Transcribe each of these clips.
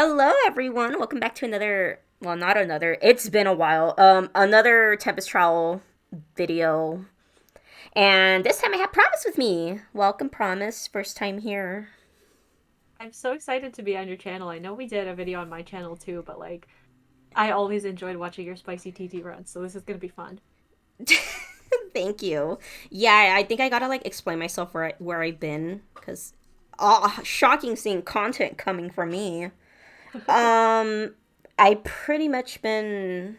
Hello, everyone. Welcome back to another. Well, not another. It's been a while. Another Tempest Trowel video, and this time I have Promise with me. Welcome, Promise. First time here. I'm so excited to be on your channel. I know we did a video on my channel too, but I always enjoyed watching your spicy TT runs, so this is gonna be fun. Thank you. Yeah, I think I gotta explain myself where I've been because, shocking seeing content coming from me. Um, I pretty much been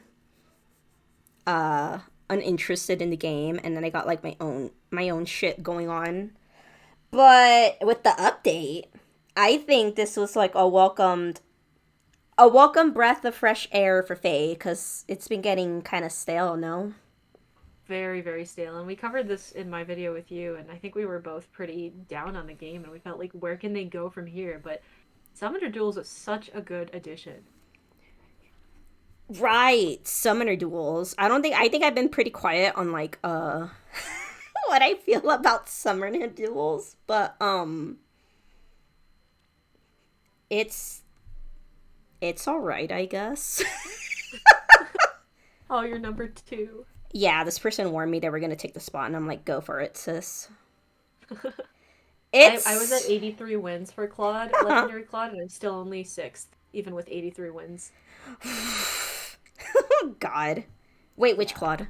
uh uninterested in the game, and then I got my own shit going on. But with the update, I think this was like a welcome breath of fresh air for Faye because it's been getting kind of stale. No, Very, very stale. And we covered this in my video with you, and I think we were both pretty down on the game, and we felt like where can they go from here? But Summoner Duels was such a good addition. right? Summoner duels. I think I've been pretty quiet on what I feel about summoner duels, but it's it's all right, I guess. Oh, you're number two. Yeah, this person warned me they were gonna take the spot, and I'm like, go for it, sis. I was at It's 83 wins for Claude, Legendary Claude, and I'm still only sixth, even with 83 wins. God. Wait, which Yeah. Claude?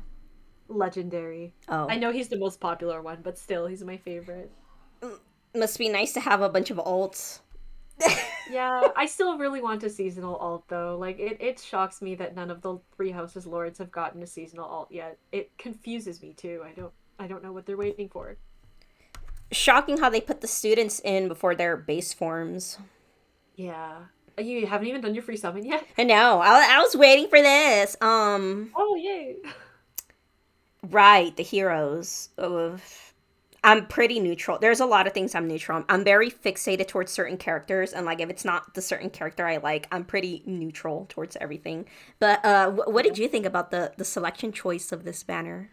Legendary. I Oh, know he's the most popular one, but still, he's my favorite. must be nice to have a bunch of alts. Yeah, I still really want a seasonal alt though. It shocks me that none of the Three Houses Lords have gotten a seasonal alt yet. It confuses me too. I don't know what they're waiting for. Shocking how they put the students in before their base forms. Yeah. You haven't even done your free summon yet? I know. I was waiting for this. Oh, yay. Right, the heroes. Ugh. I'm pretty neutral. There's a lot of things I'm neutral on. I'm very fixated towards certain characters, and if it's not the certain character I like, I'm pretty neutral towards everything. But what Yeah. did you think about the selection choice of this banner?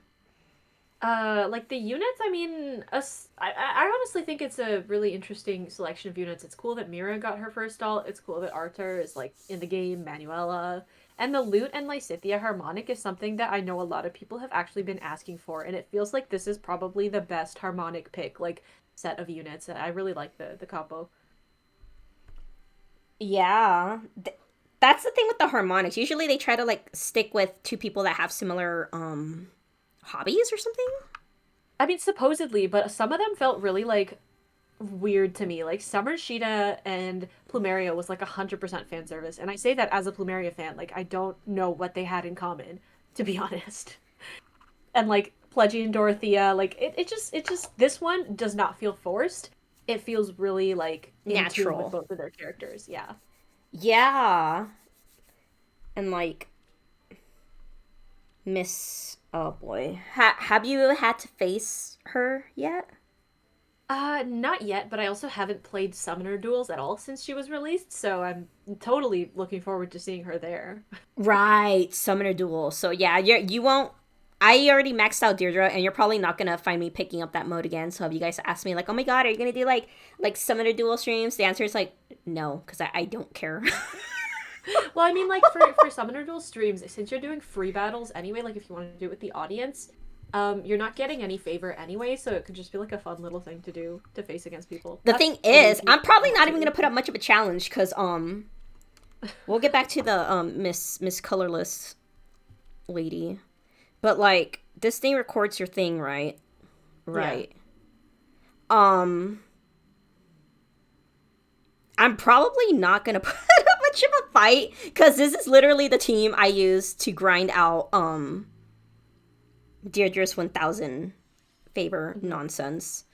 Like the units, I mean, I honestly think it's a really interesting selection of units. It's cool that Mira got her first alt. It's cool that Arthur is like in the game, Manuela. And the Lute and Lysithea Harmonic is something that I know a lot of people have actually been asking for, and it feels like this is probably the best harmonic pick, like set of units. I really like the combo. Yeah, that's the thing with the harmonics. Usually they try to stick with two people that have similar hobbies or something. I mean, supposedly, but some of them felt really weird to me. Like Summer Sheeta and Plumeria was like 100% fan service, and I say that as a Plumeria fan. Like I don't know what they had in common, to be honest. And like Pledgy and Dorothea, it just this one does not feel forced. It feels really like in tune with Natural. both of their characters. Yeah. Yeah, and Miss. Oh boy, have you had to face her yet? Not yet, but I also haven't played Summoner Duels at all since she was released, so I'm totally looking forward to seeing her there. Right, Summoner Duel. So yeah, you won't. I already maxed out Deirdre, and you're probably not gonna find me picking up that mode again. So if you guys ask me oh my god, are you gonna do Summoner Duel streams? The answer is no, because I don't care. Well, I mean, like for Summoner Duel streams, since you're doing free battles anyway, like if you want to do it with the audience, you're not getting any favor anyway, so it could just be like a fun little thing to do to face against people. The thing That's the is, reason I'm it's probably not not even gonna too. put up much of a challenge because we'll get back to the Miss Colorless lady, but this thing records your thing, right? Yeah. Right. Um, I'm probably not gonna put up much of a fight because this is literally the team I use to grind out Deirdre's 1000 favor Mhm. nonsense.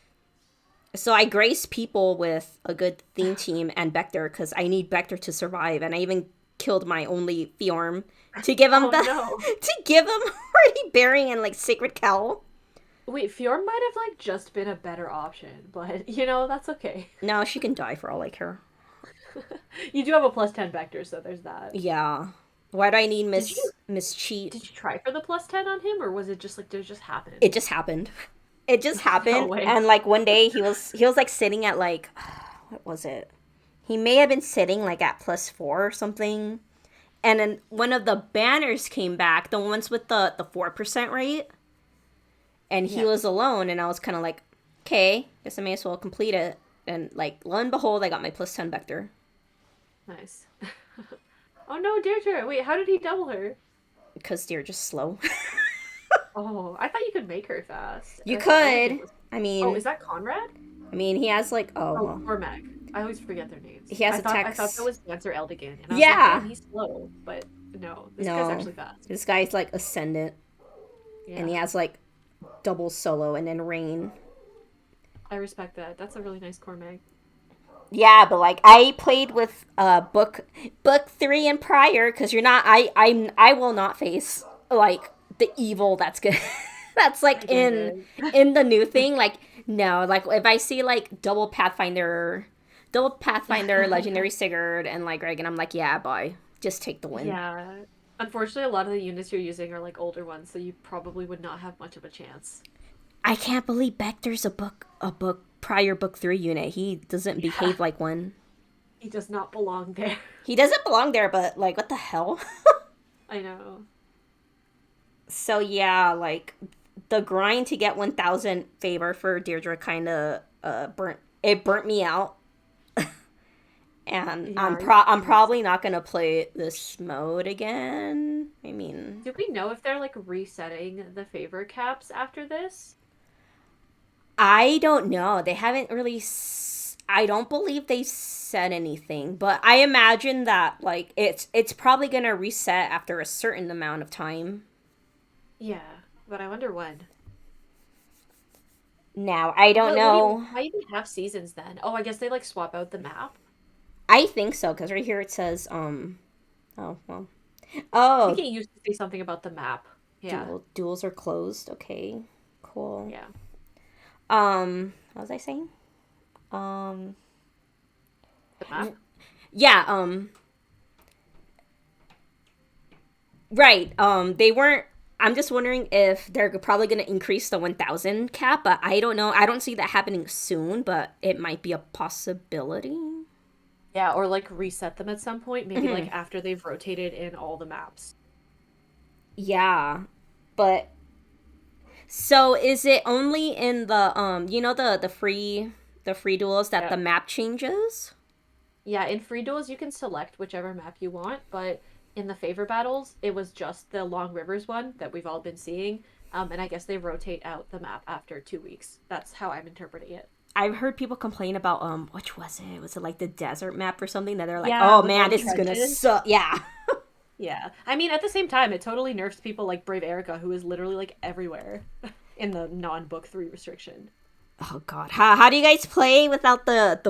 So I grace people with a good theme team and Vector because I need Vector to survive, and I even killed my only Fjorm to give him Oh the no. to give him Hardy Bearing and Sacred Cowl. Wait, Fjord might have just been a better option, but that's okay. No, she can die for all I care. You do have a +10 vector, so there's that. Yeah. Why do I need Did you Miss Cheat? did you try for the +10 on him, or was it just did it just happen? It just happened. It just No happened, way. and one day he was sitting at what was it? He may have been sitting like at +4 or something. And then one of the banners came back, the ones with the 4% rate, and he Yeah. was alone. And I was kind of like, okay, guess I may as well complete it. And like, lo and behold, I got my +10 vector Nice. Oh no, Deirdre! Wait, how did he double her? because they're just slow. Oh, I thought you could make her fast. You I thought everything could. was. I Oh, mean, is that Conrad? he has like, oh Oh, well, or Meg. I always forget their names. he has I thought that attacks. was Dancer Eldigan, and I was like, Yeah. damn, he's slow. But no, this guy's No, actually fast. this guy's like ascendant, and Yeah, he has like double solo and then rain. I respect that. That's a really nice core Meg. Yeah, but like I played with book 3 and prior because you're not I will not face like the evil that's good that's I like get it. in the new thing. Like no, like if I see like double Pathfinder legendary Sigurd and like Reagan, I'm like, yeah, boy, just take the win. Yeah. Unfortunately, a lot of the units you're using are like older ones, so you probably would not have much of a chance. I can't believe Bector's a book prior book 3 unit. He doesn't Yeah, behave like one. he does not belong there. He doesn't belong there, but like what the hell? I know. So yeah, like the grind to get 1,000 favor for Deirdre kind of burnt me out, and Yeah. I'm probably not gonna play this mode again. I mean, Do we know if they're like resetting the favor caps after this? I don't know. They haven't really. I don't believe they said anything, but I imagine that like it's probably gonna reset after a certain amount of time. Yeah, but I wonder when. Now I don't What do you? know. Why even have seasons then? Oh, I guess they like swap out the map. I think so because right here it says oh well. I think Oh, it used to say something about the map. Yeah, duels are closed. Okay, cool. yeah. What was I saying? Um, The map. yeah. Right. They weren't. I'm just wondering if they're probably going to increase the 1,000 cap, but I don't know. I don't see that happening soon, but it might be a possibility. Yeah, or like reset them at some point, maybe Hmm. like after they've rotated in all the maps. Yeah, but so is it only in the the free duels that Yeah. the map changes? Yeah, in free duels you can select whichever map you want, but in the favor battles, it was just the Long Rivers one that we've all been seeing. And I guess they rotate out the map after 2 weeks. That's how I'm interpreting it. I've heard people complain about which was it? Was it like the desert map or something that they're like, Yeah, "Oh with all man, the this is going to trenches. suck." Yeah. Yeah. I mean, at the same time, it totally nerfs people like Brave Erica, who is literally like everywhere in the non-book 3 restriction. Oh god. How do you guys play without the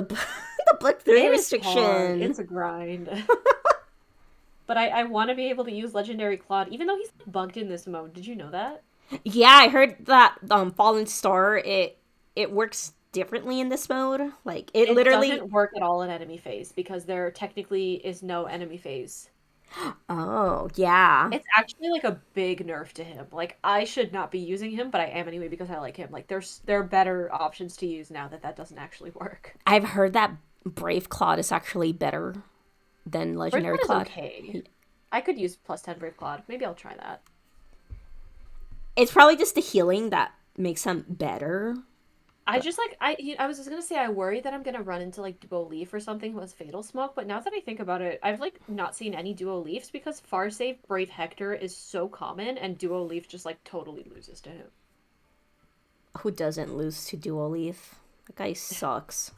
book 3 It is hard. restriction? It's a grind. But I want to be able to use Legendary Claude, even though he's bugged in this mode. Did you know that? Yeah, I heard that Fallen Star it works differently in this mode. Like it It literally. doesn't work at all in enemy phase because there technically is no enemy phase. Oh, yeah. It's actually like a big nerf to him. Like I should not be using him, but I am anyway because I like him. Like there are better options to use now that that doesn't actually work. I've heard that Brave Claude is actually better than Brave Legendary Claude is Claude. okay. I could use +10 Brave Claude. Maybe I'll try that. It's probably just the healing that makes him better. I But just like I was just gonna say I worry that I'm gonna run into like Duo Leaf or something who has Fatal Smoke, but now that I think about it, I've like not seen any Duo Leafs because Farsave Brave Hector is so common and Duo Leaf just like totally loses to him. who doesn't lose to Dual Leaf? That guy sucks.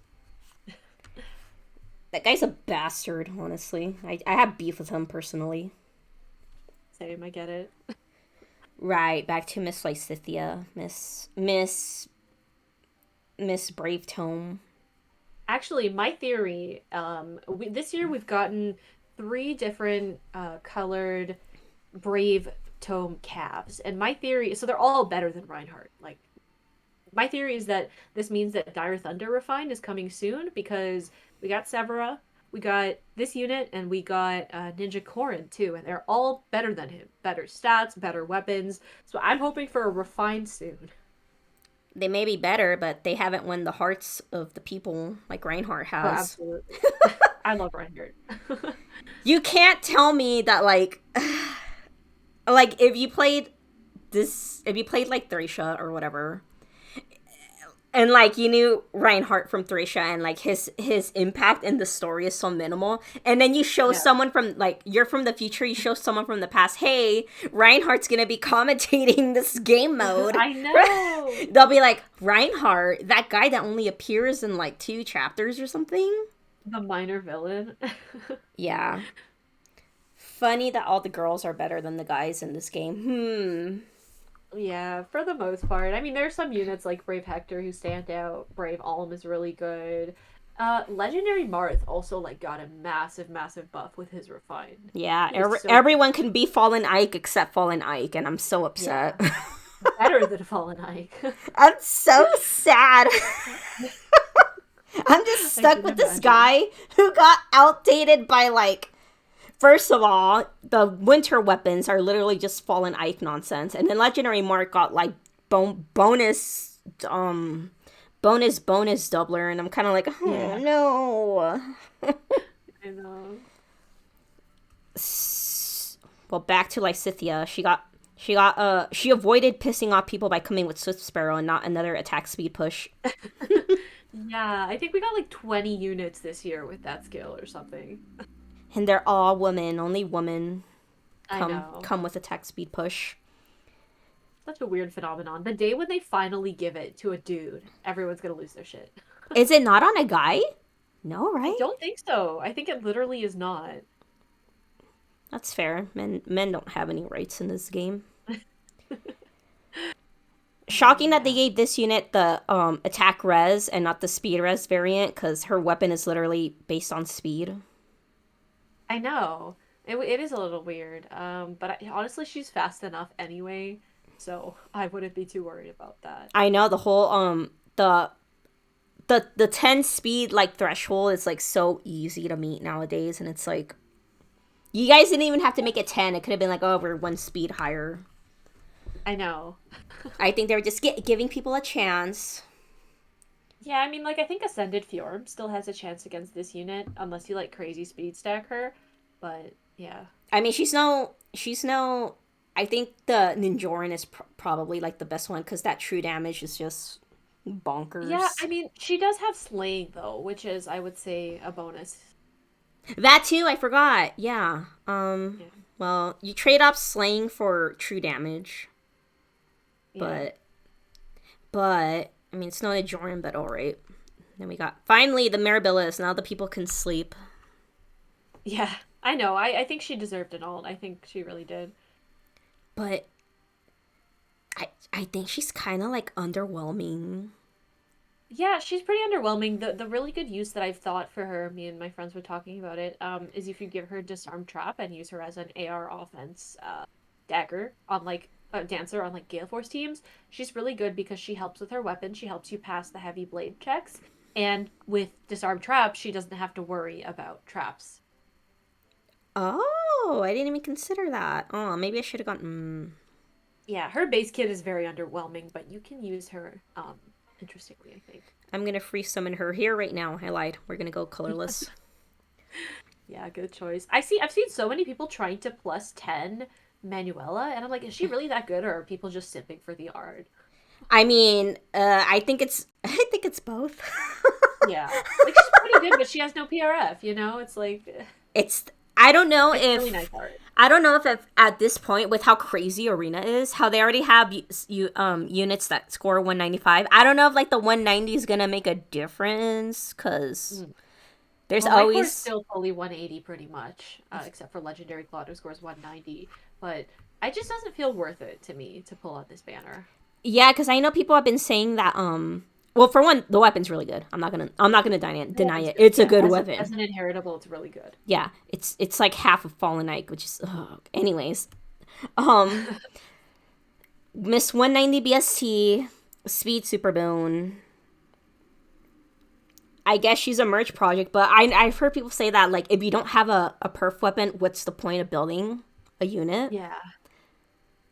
That guy's a bastard, honestly. I have beef with him personally. Same, I get it. Right, back to Miss Lysithia. Miss Brave Tome. Actually, my theory, this year we've gotten three different colored Brave Tome calves, and my theory, so they're all better than Reinhardt. Like, my theory is that this means that Dire Thunder Refined is coming soon because we got Severa, we got this unit, and we got Ninja Corin too, and they're all better than him. Better stats, better weapons. So I'm hoping for a Refined soon. They may be better, but they haven't won the hearts of the people like Reinhardt Oh, has. absolutely. I love Reinhardt. You can't tell me that like if you played like Thracia or whatever, and like you knew Reinhardt from Thracia and like his impact in the story is so minimal, and then you show Yeah. someone from like you're from the future, you show someone from the past, hey, Reinhardt's gonna be commentating this game mode. I know. They'll be like, Reinhardt, that guy that only appears in like 2 chapters or something. The minor villain. Yeah. Funny that all the girls are better than the guys in this game. Yeah, for the most part. I mean, there's some units like Brave Hector who stand out. Brave Alm is really good. Legendary Marth also like got a massive, massive buff with his refined. Yeah, He is so good. everyone can be Fallen Ike except Fallen Ike, and I'm so upset. Yeah, better than Fallen Ike. I'm so sad. I'm just I stuck can with this imagine. guy who got outdated by like. First of all, the winter weapons are literally just Fallen Ike nonsense, and then Legendary Mark got like bonus, bonus doubler, and I'm kind of like, oh Yeah, no. I know. Well, back to Lysithia. She avoided pissing off people by coming with Swift Sparrow and not another attack speed push. Yeah, I think we got like 20 units this year with that skill or something. And they're all women. Only women I know. come with attack speed push. Such a weird phenomenon. The day when they finally give it to a dude, everyone's gonna lose their shit. Is it not on a guy? No, I right? don't think so. I think it literally is not. That's fair. Men don't have any rights in this game. Shocking that they Yeah. gave this unit the attack res and not the speed res variant, because her weapon is literally based on speed. I know. It is a little weird. Honestly, she's fast enough anyway, so I wouldn't be too worried about that. I know the whole the 10 speed like threshold is like so easy to meet nowadays, and it's like you guys didn't even have to make it 10. It could have been like over 1 speed higher. I know. I think they were just giving people a chance. Yeah, I mean, like, I think Ascended Fjorm still has a chance against this unit, unless you, like, crazy speed stack her. But, yeah. I mean, she's no. I think the Ninjoran is probably like the best one because that true damage is just Yeah, bonkers. I mean, she does have Slaying, though, which is, I would say, a bonus. That too, I forgot. Yeah. Yeah. Well, you trade off slaying for true damage, Yeah. but I mean, it's not a Joran, but all right. Then we got finally the Mirabilis. Now the people can sleep. Yeah, I know. I think she deserved an ult. I think she really did. But I think she's kind of like underwhelming. Yeah, she's pretty underwhelming. The really good use that I've thought for her, me and my friends were talking about it, is if you give her Disarm Trap and use her as an AR offense dagger on like a dancer on like Gale Force teams, she's really good because she helps with her weapon, she helps you pass the heavy blade checks, and with Disarm Trap, she doesn't have to worry about traps. Oh, I didn't even consider that. Oh, maybe I should have gone. Yeah, her base kit is very underwhelming, but you can use her interestingly, I think. I'm gonna free summon her here right now. I lied. We're gonna go colorless. Yeah, good choice. I've seen so many people trying to plus 10 Manuela, and I'm like, is she really that good, or are people just simping for the art? I mean, I think it's I think it's both. Yeah. Like, she's pretty good, but she has no PRF, you know? It's like, It's I don't know it's really if nice art. at this point with how crazy Arena is, how they already have units that score 195. I don't know if like the 190 is gonna make a difference because Mm. there's Well, my core is always still fully 180 pretty much, except for Legendary Claude, who scores 190. But it just doesn't feel worth it to me to pull out this banner. yeah, because I know people have been saying that well, for one, the weapon's really good. I'm not gonna The deny weapon's it. good. It's a Yeah, good as weapon. an inheritable, it's really good. Yeah, it's like half of Fallen Knight, which is anyways. Um, Miss 190 BST, Speed Super Boon. I guess she's a merge project, but I've heard people say that like if you don't have a perf weapon, what's the point of building a unit? Yeah.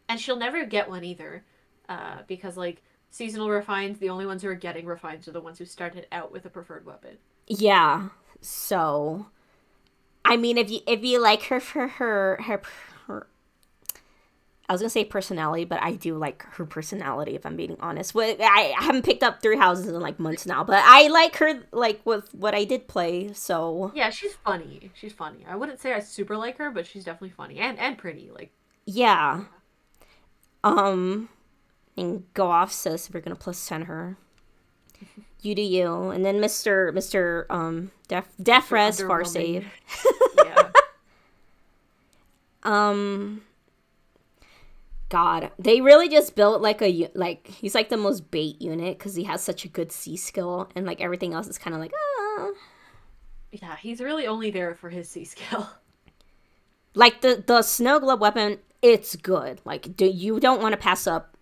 And she'll never get one either, because like seasonal refines, the only ones who are getting refines are the ones who started out with a preferred weapon. Yeah. So I mean, if you like her for her I was gonna say personality, but I do like her personality. If I'm being honest, I haven't picked up Three Houses in like months now, but I like her like with what I did play. So Yeah, she's funny. She's funny. I wouldn't say I super like her, but she's definitely funny and pretty. Like, yeah, yeah. um, and go off says we're gonna plus 10 her. You do you, and then Mister Mr. Defres far Underwhelming. save. Yeah. Um, God, they really just built like like he's like the most bait unit because he has such a good C skill, and like everything else is kind of like Yeah, he's really only there for his C skill. like the snow globe weapon. It's good. Like you don't want to pass up.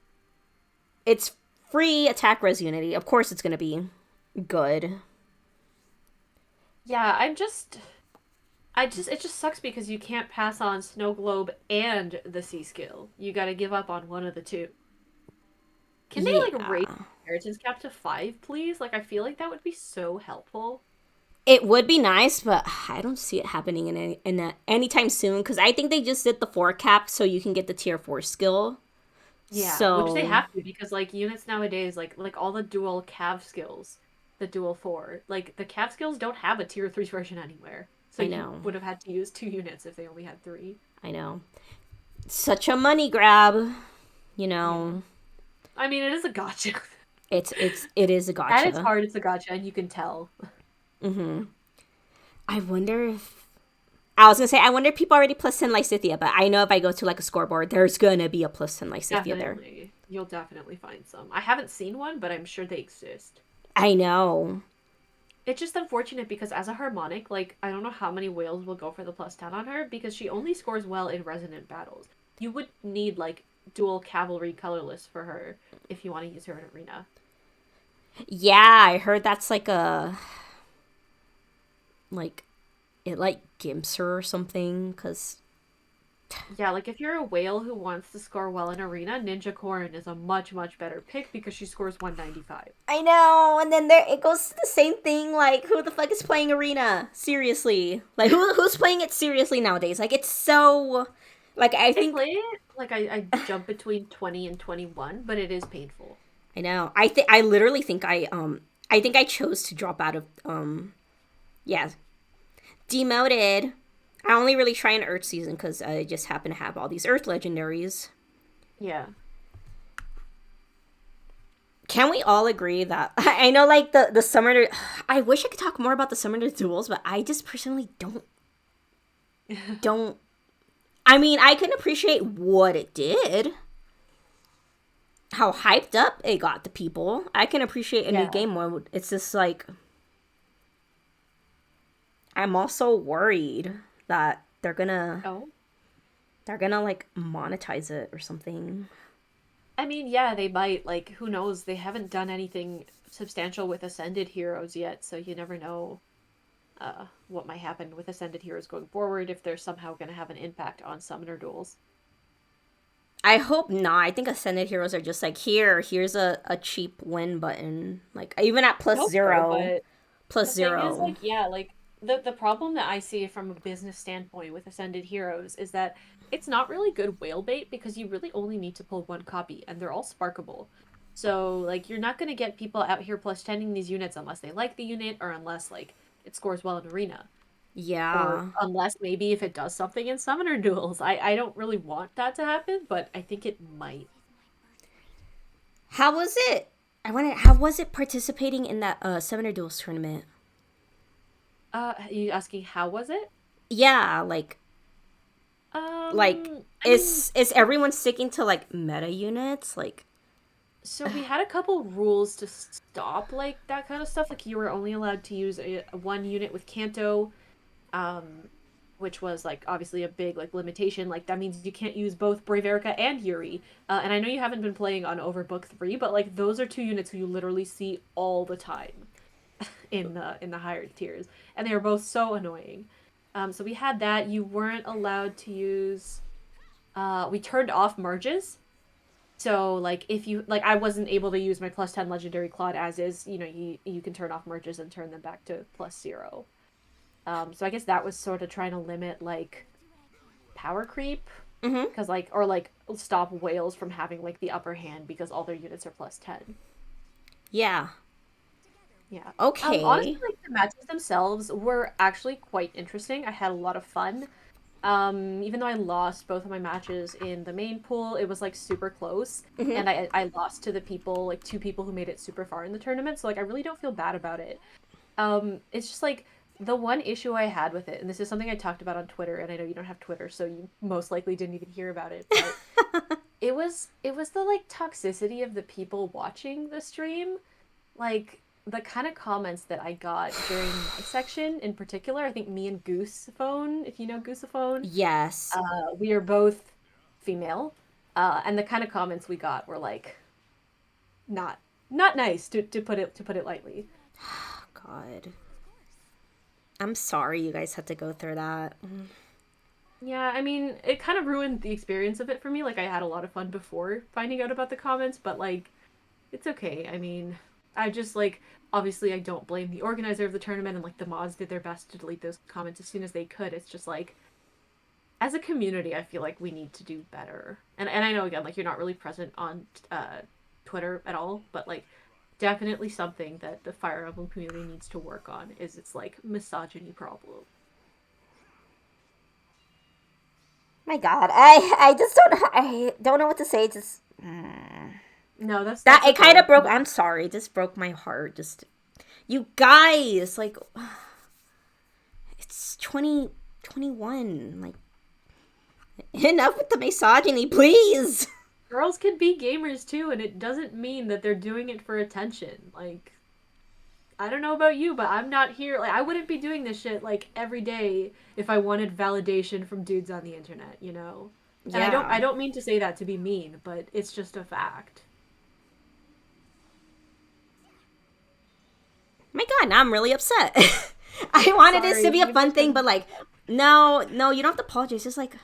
It's free attack res unity. Of course, it's gonna be good. Yeah, it just sucks because you can't pass on Snow Globe and the C skill. You gotta give up on one of the two. Can they like raise Yeah, the inheritance cap to 5, please? Like I feel like that would be so helpful. it would be nice, but I don't see it happening anytime soon because I think they just did the 4 cap so you can get the tier 4 skill. Yeah, which they So have to because like units nowadays, like all the dual cav skills, the dual 4, like the cav skills don't have a tier 3 version anywhere. So I you know, would have had to use 2 units if they only had 3. I know, such a money grab. You Yeah. know, I mean, it is a gotcha. it is a At its gotcha. heart, it's a gotcha, and you can tell. Mm-hmm. I wonder if I was gonna say I wonder if people already plus 10 Lysithia, but I know if I go to like a scoreboard, there's gonna be a plus 10 Lysithia there. Definitely. You'll definitely find some. I haven't seen one, but I'm sure they exist. I know. It's just unfortunate because as a harmonic, like, I don't know how many whales will go for the plus 10 on her because she only scores well in resonant battles. You would need, like, dual cavalry colorless for her if you want to use her in arena. Yeah, I heard that's like a like it like gimps her or something because Yeah, like, if you're a whale who wants to score well in arena, Ninja Corrin is a much, much better pick because she scores 195. I know, and then there it goes to the same thing. Like, who the fuck is playing arena? Seriously, like who's playing it seriously nowadays? Like, it's so like I I think play it, like, I jump between 20 and 21, but it is painful. I know. I literally think I think I chose to drop out of yeah, demoted. I only really try in Earth season because I just happen to have all these Earth legendaries. Yeah. Can we all agree that I know like the summoner? I wish I could talk more about the summoner duels, but I just personally don't. I mean, I can appreciate what it did, how hyped up it got the people. I can appreciate a new Yeah. game mode. It's just like I'm also worried that Oh. they're gonna like monetize it or something. I mean, yeah, they might. Like, who knows? They haven't done anything substantial with Ascended Heroes yet, so you never know what might happen with Ascended Heroes going forward if they're somehow going to have an impact on Summoner Duels. I hope not. I think Ascended Heroes are just like here's a cheap win button. Like even at I plus hope so, zero, but plus the thing is, zero. like, yeah, like the problem that I see from a business standpoint with Ascended Heroes is that it's not really good whale bait because you really only need to pull one copy, and they're all sparkable. So, like, you're not gonna get people out here plus 10ing these units unless they like the unit or unless like it scores well in arena. Or Yeah. unless maybe if it does something in summoner duels. I don't really want that to happen, but I think it might. How was it? I wanted. How was it participating in that Summoner Duels tournament? You asking how was it? Yeah, like I mean, is everyone sticking to like meta units? Like so we had a couple rules to stop like that kind of stuff. Like you were only allowed to use one unit with Kanto, um, which was like obviously a big like limitation. Like that means you can't use both Brave Erica and Yuri. And I know you haven't been playing on Overbook 3, but like those are 2 units who you literally see all the time in the higher tiers, and they were both so annoying. So we had that. You weren't allowed to use. We turned off merges. So like if you like, I wasn't able to use my plus 10 legendary Claude as is. You know, you can turn off merges and turn them back to plus 0. So I guess that was sort of trying to limit like power creep, Mm-hmm. because like or like stop whales from having like the upper hand because all their units are plus 10. Yeah. Yeah. Honestly, Okay. like the matches themselves were actually quite interesting. I had a lot of fun. Even though I lost both of my matches in the main pool, it was like super close, Mm-hmm. and I lost to the people like two people who made it super far in the tournament. So like I really don't feel bad about it. It's just like the one issue I had with it, and this is something I talked about on Twitter, and I know you don't have Twitter, so you most likely didn't even hear about it, but it was the like toxicity of the people watching the stream, like the kind of comments that I got during my section in particular. I think me and Goosephone, if you know Goosephone, Yes. we are both female, and the kind of comments we got were like not not nice to put it lightly. God. I'm sorry you guys had to go through that. Yeah, I mean, it kind of ruined the experience of it for me. Like, I had a lot of fun before finding out about the comments, but like, it's okay. I mean, I just like, obviously, I don't blame the organizer of the tournament, and like, the mods did their best to delete those comments as soon as they could. It's just like, as a community, I feel like we need to do better. And I know, again, like, you're not really present on Twitter at all, but like, definitely something that the Fire Emblem community needs to work on is its like misogyny problem. My God, I don't know what to say. Just No, that's that that's it kind of okay. broke. I'm sorry, it just broke my heart. Just you guys, like it's 2021. Like enough with the misogyny, please. Girls can be gamers too, and it doesn't mean that they're doing it for attention. Like, I don't know about you, but I'm not here. Like, I wouldn't be doing this shit like every day if I wanted validation from dudes on the internet, you know? And I don't Yeah. I don't mean to say that to be mean, but it's just a fact. My God, now I'm really upset. I wanted this to Sorry, be a maybe I fun thing, but shouldn't. like, no, no, you don't have to apologize. Just like,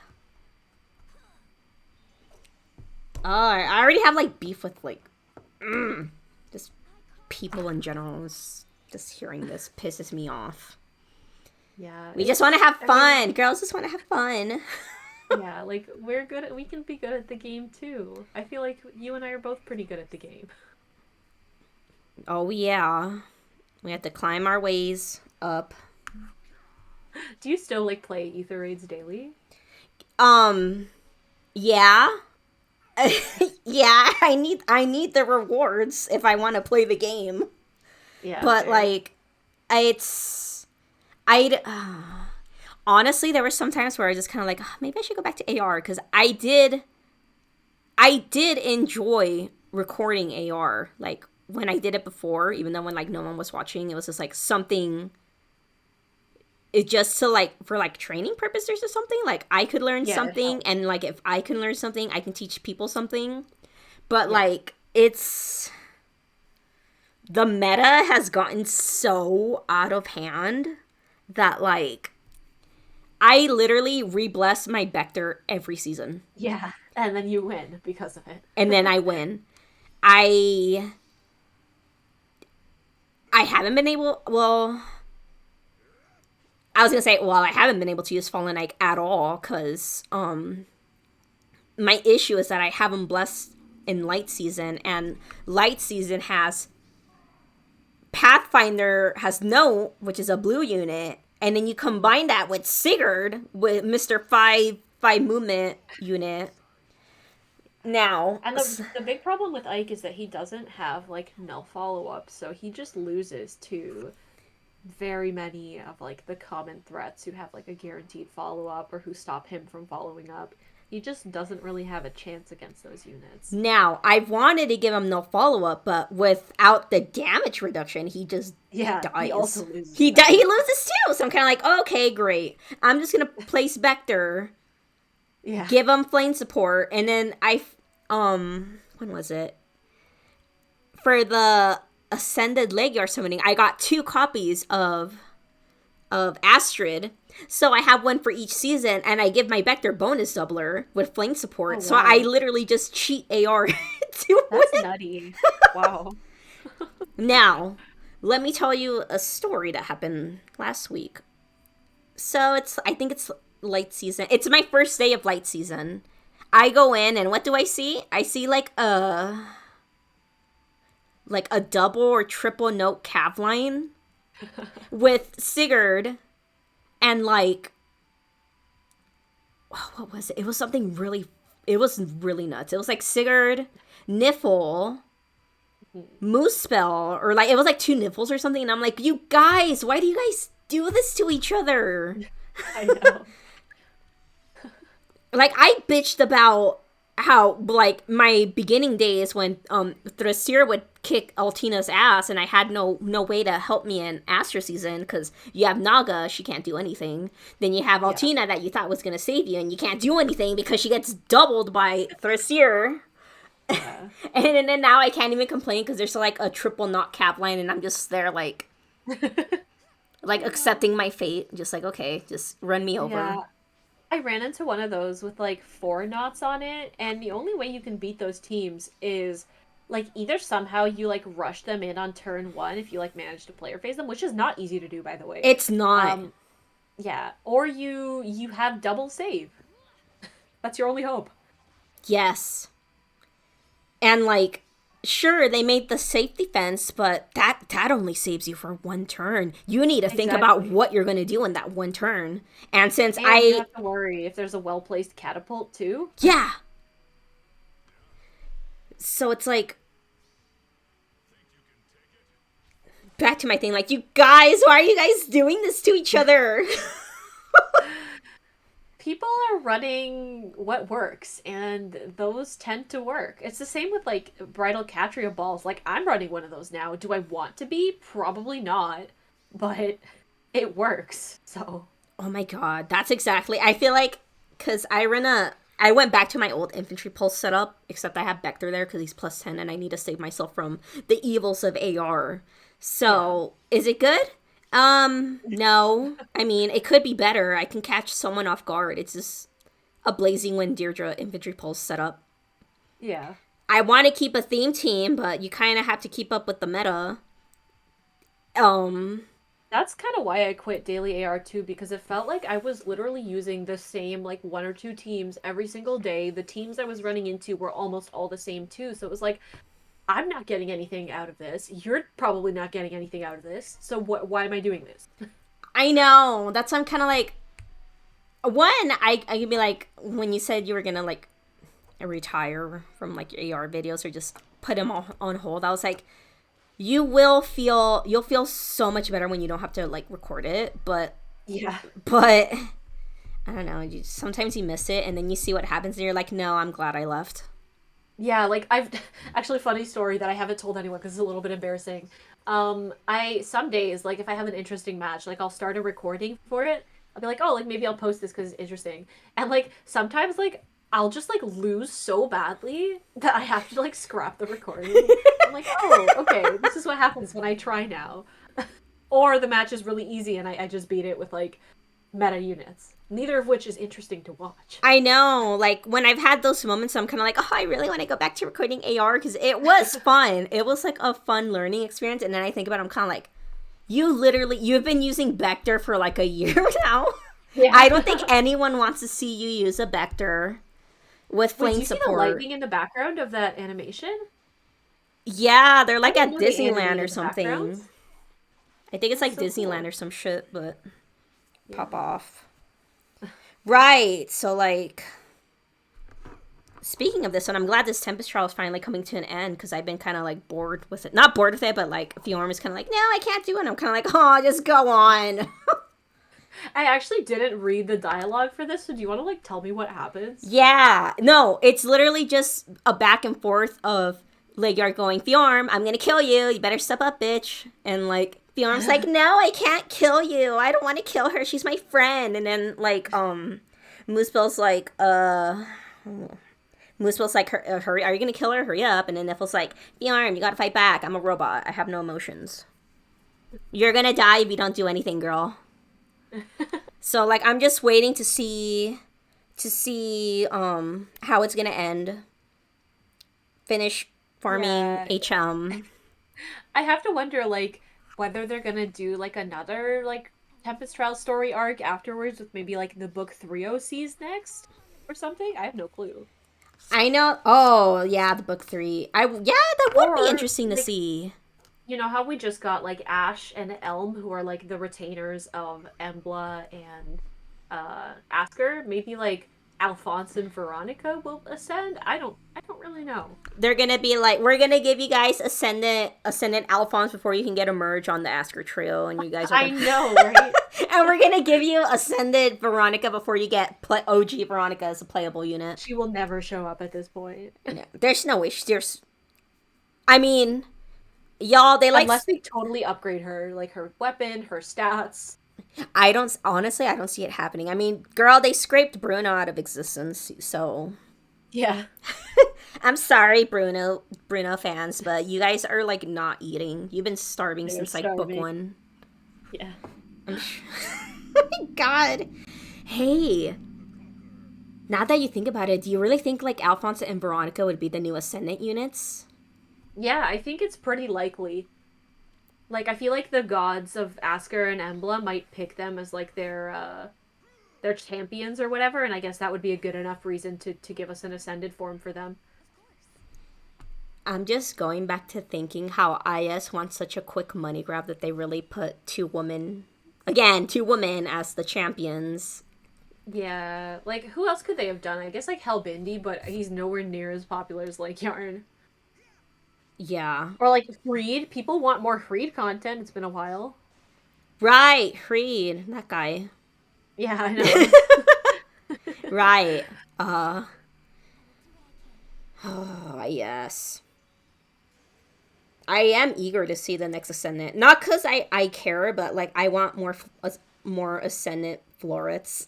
I already have like beef with like, just people in general. Just hearing this pisses me off. Yeah, We just want to have I mean, fun. Girls just want to have fun. yeah, like we can be good at the game too. I feel like you and I are both pretty good at the game. Oh yeah, we have to climb our ways up. Do you still like play Ether Raids daily? Um, yeah, yeah. I need the rewards if I want to play the game. Yeah, But fair. like, it's I. Honestly, there were some times where I just kind of like, maybe I should go back to AR because I did enjoy recording AR. Like when I did it before, even though when like no one was watching, it was just like something. It just to like for like training purposes or something. Like I could learn Yeah, it something, helps. and like if I can learn something, I can teach people something. But Yeah. like it's the meta has gotten so out of hand that like I literally re-bless my Vector every season, Yeah. And then you win because of it. and then I win. I I haven't been able. Well, I was gonna say, well, I haven't been able to use Fallen Ike at all because my issue is that I have him blessed in Light Season, and Light Season has Pathfinder has Note, which is a blue unit, and then you combine that with Sigurd with Mister Five Movement unit. Now, And the big problem with Ike is that he doesn't have like null follow up, so he just loses to very many of like the common threats who have like a guaranteed follow up or who stop him from following up. He just doesn't really have a chance against those units. now I wanted to give him no follow up, but without the damage reduction, he just Yeah, he dies. also loses He that. he loses too. So I'm kind of like, oh, okay, great. I'm just gonna place Vector, Yeah. give him flame support, and then when was it for the Ascended Legiar summoning? I got 2 copies of Astrid. So I have one for each season, and I give my Vector bonus doubler with flame Oh support. So I wow. literally just cheat AR to That's win. nutty. Wow. Now, let me tell you a story that happened last week. So I think it's light season. It's my first day of light season. I go in and what do I see? I see like a double or triple note cav line with Sigurd and like oh, what was it? It was something really. It was really nuts. It was like Sigurd, Niffle, Moosespell, or like it was like two Niffles or something. And I'm like, you guys, why do you guys do this to each other? I know. Like I bitched about how like my beginning days when Thrasir would kick Altina's ass and I had no way to help me in Astra season because you have Naga, she can't do anything. Then you have Yeah. Altina that you thought was gonna save you and you can't do anything because she gets doubled by Thrasir. Yeah. And then now I can't even complain because there's like a triple knot cap line and I'm just there like accepting my fate, just like okay, just run me over. Yeah. I ran into one of those with like four knots on it, and the only way you can beat those teams is like either somehow you like rush them in on turn one if you like manage to player phase them, which is not easy to do by the way. It's not. Um yeah, or you have double save. That's your only hope. Yes. And like sure they made the safety fence, but that only saves you for one turn. You need to think about Exactly. what you're going to do in that one turn. And since And you I have to worry if there's a well-placed catapult too. yeah, so it's like back to my thing like you guys, why are you guys doing this to each other? People are running what works, and those tend to work. It's the same with like bridal Catria balls. Like I'm running one of those now. Do I want to be? Probably not, but it works. So Oh my god, that's exactly. I feel like because I went back to my old infantry pulse setup, except I have Vector there because he's +10, and I need to save myself from the evils of AR. yeah, So is it good? No. I mean, it could be better. I can catch someone off guard. It's just a Blazing Wind Deirdre infantry pulse setup. yeah. I want to keep a theme team, but you kind of have to keep up with the meta. Um, That's kind of why I quit daily AR too, because it felt like I was literally using the same like one or two teams every single day. The teams I was running into were almost all the same too. So it was like I'm not getting anything out of this. You're probably not getting anything out of this. So what? Why am I doing this? I know. That's why I'm kind of like one. I could be like when you said you were gonna like retire from like your AR videos or just put them all on hold. I was like, you'll feel so much better when you don't have to like record it, Yeah. but I don't know. Sometimes you miss it, and then you see what happens, and you're like, no, I'm glad I left. Yeah, like I've actually funny story that I haven't told anyone because it's a little bit embarrassing. I some days like if I have an interesting match, like I'll start a recording for it. I'll be like, oh, like maybe I'll post this because it's interesting. And like sometimes like I'll just like lose so badly that I have to like scrap the recording. I'm like, oh, okay, this is what happens when I try now. Or the match is really easy and I just beat it with like meta units. Neither of which is interesting to watch. I know, like when I've had those moments, I'm kind of like, oh, I really want to go back to recording AR because it was fun. It was like a fun learning experience, and then I think about it, I'm kind of like, you've been using Vector for like a year now. Yeah. I don't think anyone wants to see you use a Vector with Wait, do flame you see the support. lightning in the background of that animation? Yeah, they're I like didn't at know they Disneyland or animated the something. backgrounds. I think it's That's like so Disneyland cool. or some shit, but Yeah. pop off. Right. So like speaking of this one, I'm glad this Tempest trial is finally coming to an end because I've been kind of like bored with it. Not bored with it, but like Fiorm is kind of like, no, I can't do it. And I'm kind of like, oh, just go on. I actually didn't read the dialogue for this, so do you want to like tell me what happens? Yeah. No, it's literally just a back and forth of Legyard going, Fiorm, I'm gonna kill you. You better step up, bitch. And like Fiorm's like, no, I can't kill you. I don't want to kill her. She's my friend. And then like Moosebell's like, Moosebell's like, hurry, are you gonna kill her? Hurry up. And then Niffle's like, Fiorm, you gotta fight back. I'm a robot. I have no emotions. You're gonna die if you don't do anything, girl. So like I'm just waiting to see how it's gonna end. Finish farming Yeah. HM. I have to wonder like whether they're gonna do like another like Tempest Trial story arc afterwards with maybe like the book 3 OCs next or something. I have no clue. I know. Oh, yeah, the book 3. That would be Or interesting to like see. you know how we just got like Ash and Elm who are like the retainers of Embla and Asker? Maybe like Alphonse and Veronica will ascend? I don't really know. They're gonna be like, we're gonna give you guys Ascendant Alphonse before you can get a merge on the Asker Trail, and you guys are I gonna, know, right? and we're gonna give you Ascendant Veronica before you get OG Veronica as a playable unit. She will never show up at this point. No, there's no way. There's, I mean, y'all, they like. Unless they totally upgrade her, like her weapon, her stats. I don't honestly. I don't see it happening. I mean, girl, they scraped Bruno out of existence, so Yeah. I'm sorry, Bruno fans, but you guys are like not eating. You've been starving They are since like book starving. 1. Yeah. I'm sure. Oh my god. Hey, now that you think about it, do you really think like Alphonse and Veronica would be the new Ascendant units? Yeah, I think it's pretty likely. Like I feel like the gods of Asker and Embla might pick them as like their champions or whatever, and I guess that would be a good enough reason to give us an ascended form for them. I'm just going back to thinking how IS wants such a quick money grab that they really put two women as the champions. Yeah, like who else could they have done? I guess like Hellbindi, but he's nowhere near as popular as like Yarn. Yeah. Or like Freed. People want more Freed content. It's been a while. Right, Creed, that guy. Yeah, I know. Right. Oh, yes. I am eager to see the next Ascendant. Not because I care, but like I want more Ascendant florets.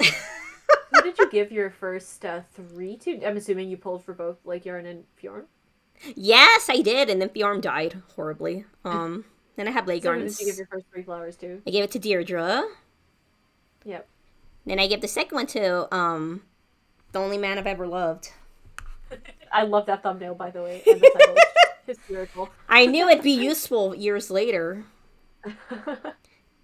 Who did you give your first 3 to? I'm assuming you pulled for both like Yarn and Fjorm. Yes, I did, and then Bjorn died horribly. Then I had So who did you give Leghorns. your first 3 flowers to? I gave it to Deirdre. Yep. Then I gave the second one to the only man I've ever loved. I love that thumbnail, by the way, and the title is just hysterical. I knew it'd be useful years later.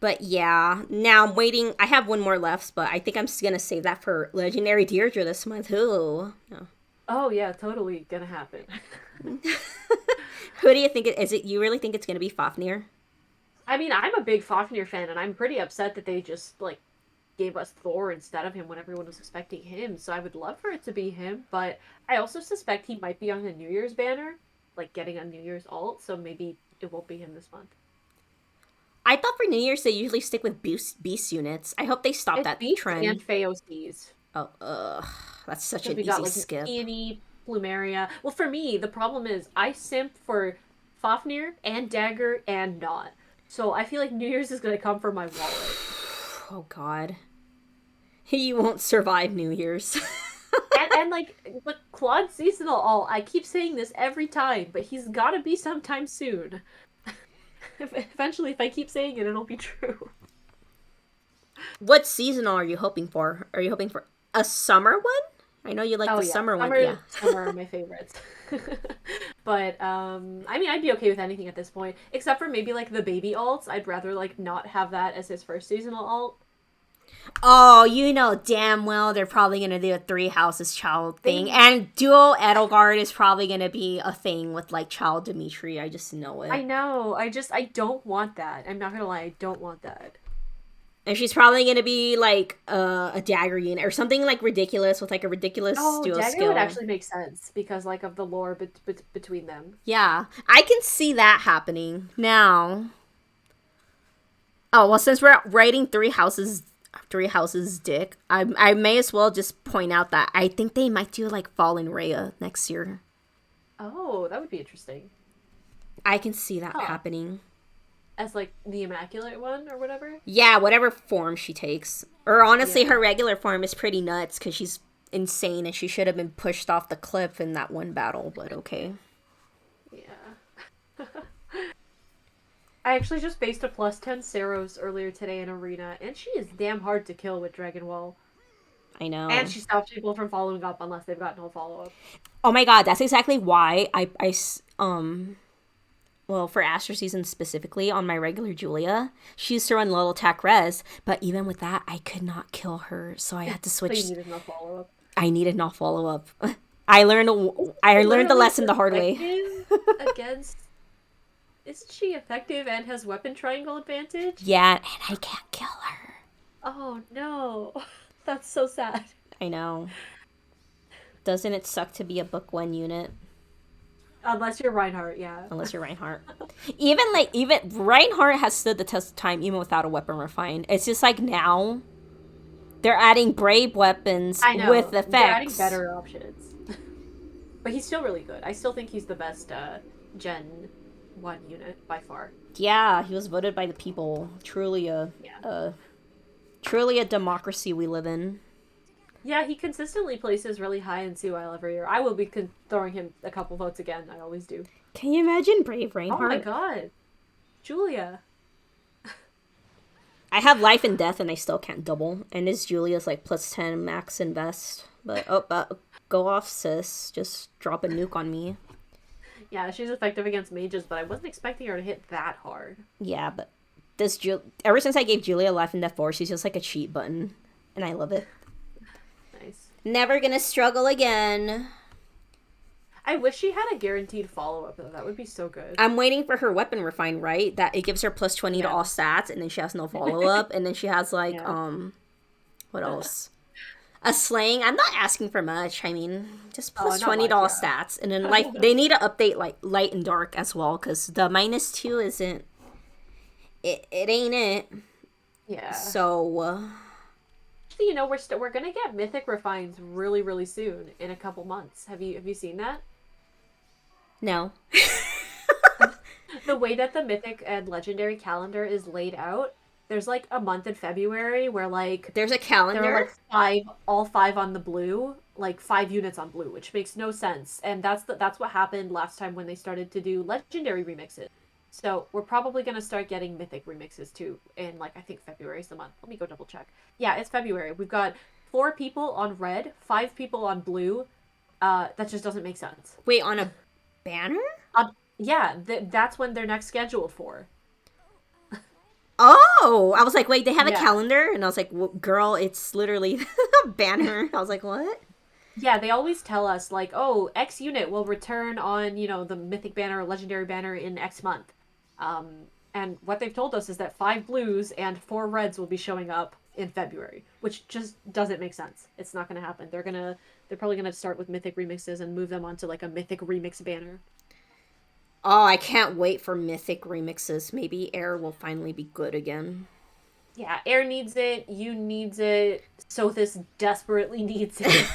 But yeah, now I'm waiting. I have one more left, but I think I'm just gonna save that for Legendary Deirdre this month. Ooh. No. Oh yeah, totally gonna happen. Who do you think it is? It you really think it's gonna be Fafnir? I mean, I'm a big Fafnir fan, and I'm pretty upset that they just like gave us Thor instead of him when everyone was expecting him. So I would love for it to be him, but I also suspect he might be on the New Year's banner, like getting a New Year's alt. So maybe it won't be him this month. I thought for New Year's they usually stick with beast units. I hope they stop It's that Beast and trend. Feos. Oh, ugh, that's such Because an we got easy like skip. Peony, Plumeria. Well, for me, the problem is I simp for Fafnir and Dagger and Not. So I feel like New Year's is gonna come for my wallet. Oh God, you won't survive New Year's. And like the Claude seasonal all, I keep saying this every time, but he's gotta be sometime soon. Eventually, if I keep saying it, it'll be true. What seasonal are you hoping for? Are you hoping for a summer one? I know you like Oh the yeah, summer one. Yeah. summer are my favorites. But I mean, I'd be okay with anything at this point, except for maybe like the baby alts. I'd rather like not have that as his first seasonal alt. Oh, you know damn well they're probably gonna do a three houses child thing, They, and dual Edelgard is probably gonna be a thing with like child Dimitri. I just know I it. know. I don't want that. I'm not gonna lie. I don't want that. And she's probably gonna be like a dagger unit or something like ridiculous with like a ridiculous Oh, dual Dagger would skill. actually make sense because like of the lore between them. Yeah, I can see that happening now. Oh well, since we're writing three houses, Dick, I may as well just point out that I think they might do like Fallen Rhea next year. Oh, that would be interesting. I can see that Huh. happening. As like the Immaculate one or whatever. Yeah, whatever form she takes. Or honestly, Yeah. her regular form is pretty nuts because she's insane and she should have been pushed off the cliff in that one battle. But okay. Yeah. I actually just based a +10 Saros earlier today in Arena, and she is damn hard to kill with Dragon Wall. I And know. she stops people from following up unless they've got no follow up. Oh my god, that's exactly why well, for Astro Season specifically, on my regular Julia, she used to run low attack res, but even with that, I could not kill her, so I had to So you switch. needed no follow up. I needed not follow up. I learned I learned the Literally lesson the hard way. effective against. Isn't she effective and has weapon triangle advantage? Yeah, and I can't kill her. Oh no, that's so sad. I know. Doesn't it suck to be a book one unit? Unless you're Reinhardt, yeah. Unless you're Reinhardt. Even Reinhardt has stood the test of time even without a weapon refined. It's just like now they're adding brave weapons I know. with They're adding effects. better options. But he's still really good. I still think he's the best Gen 1 unit by far. Yeah, he was voted by the people. Truly a democracy we live in. Yeah, he consistently places really high in CYL every year. I will be throwing him a couple votes again. I always do. Can you imagine brave Oh Reinhardt? my god. Julia. I have life and death and I still can't double. And this Julia's like plus 10 max invest. But go off, sis. Just drop a nuke on me. Yeah, she's effective against mages, but I wasn't expecting her to hit that hard. Yeah, but ever since I gave Julia life and death 4, she's just like a cheat button. And I love it. Nice. Never gonna struggle again. I wish she had a guaranteed follow-up, though. That would be so good. I'm waiting for her weapon refine, right? That it gives her plus 20 to all stats, and then she has no follow-up, and then she has like, what else? A slaying. I'm not asking for much. I mean, just plus 20 to all stats. And then like they need to update like light and dark as well, because the -2 isn't it ain't it. Yeah. So you know, we're gonna get mythic refines really, really soon in a couple months. Have you seen that? no. The way that the mythic and legendary calendar is laid out, there's like a month in February where like There's a calendar. there are like all five on the blue, like 5 units on blue, which makes no sense. And that's what happened last time when they started to do legendary remixes. So we're probably gonna start getting mythic remixes too in like I think February is the month. Let me go double check. Yeah, it's February. We've got 4 people on red, 5 people on blue. That just doesn't make sense. Wait, on a banner? Yeah, that's when they're next scheduled for. Oh, I was like, wait, they have a Yeah. calendar? And I was like, well, girl, it's literally a banner. I was like, what? Yeah, they always tell us like, oh, X unit will return on, you know, the mythic banner or legendary banner in X month. And what they've told us is that 5 blues and 4 reds will be showing up in February, which just doesn't make sense. It's not going to happen. They're probably going to start with mythic remixes and move them onto like a mythic remix banner. Oh, I can't wait for mythic remixes. Maybe Air will finally be good again. Yeah, Air needs it, you needs it, Sothis desperately needs it.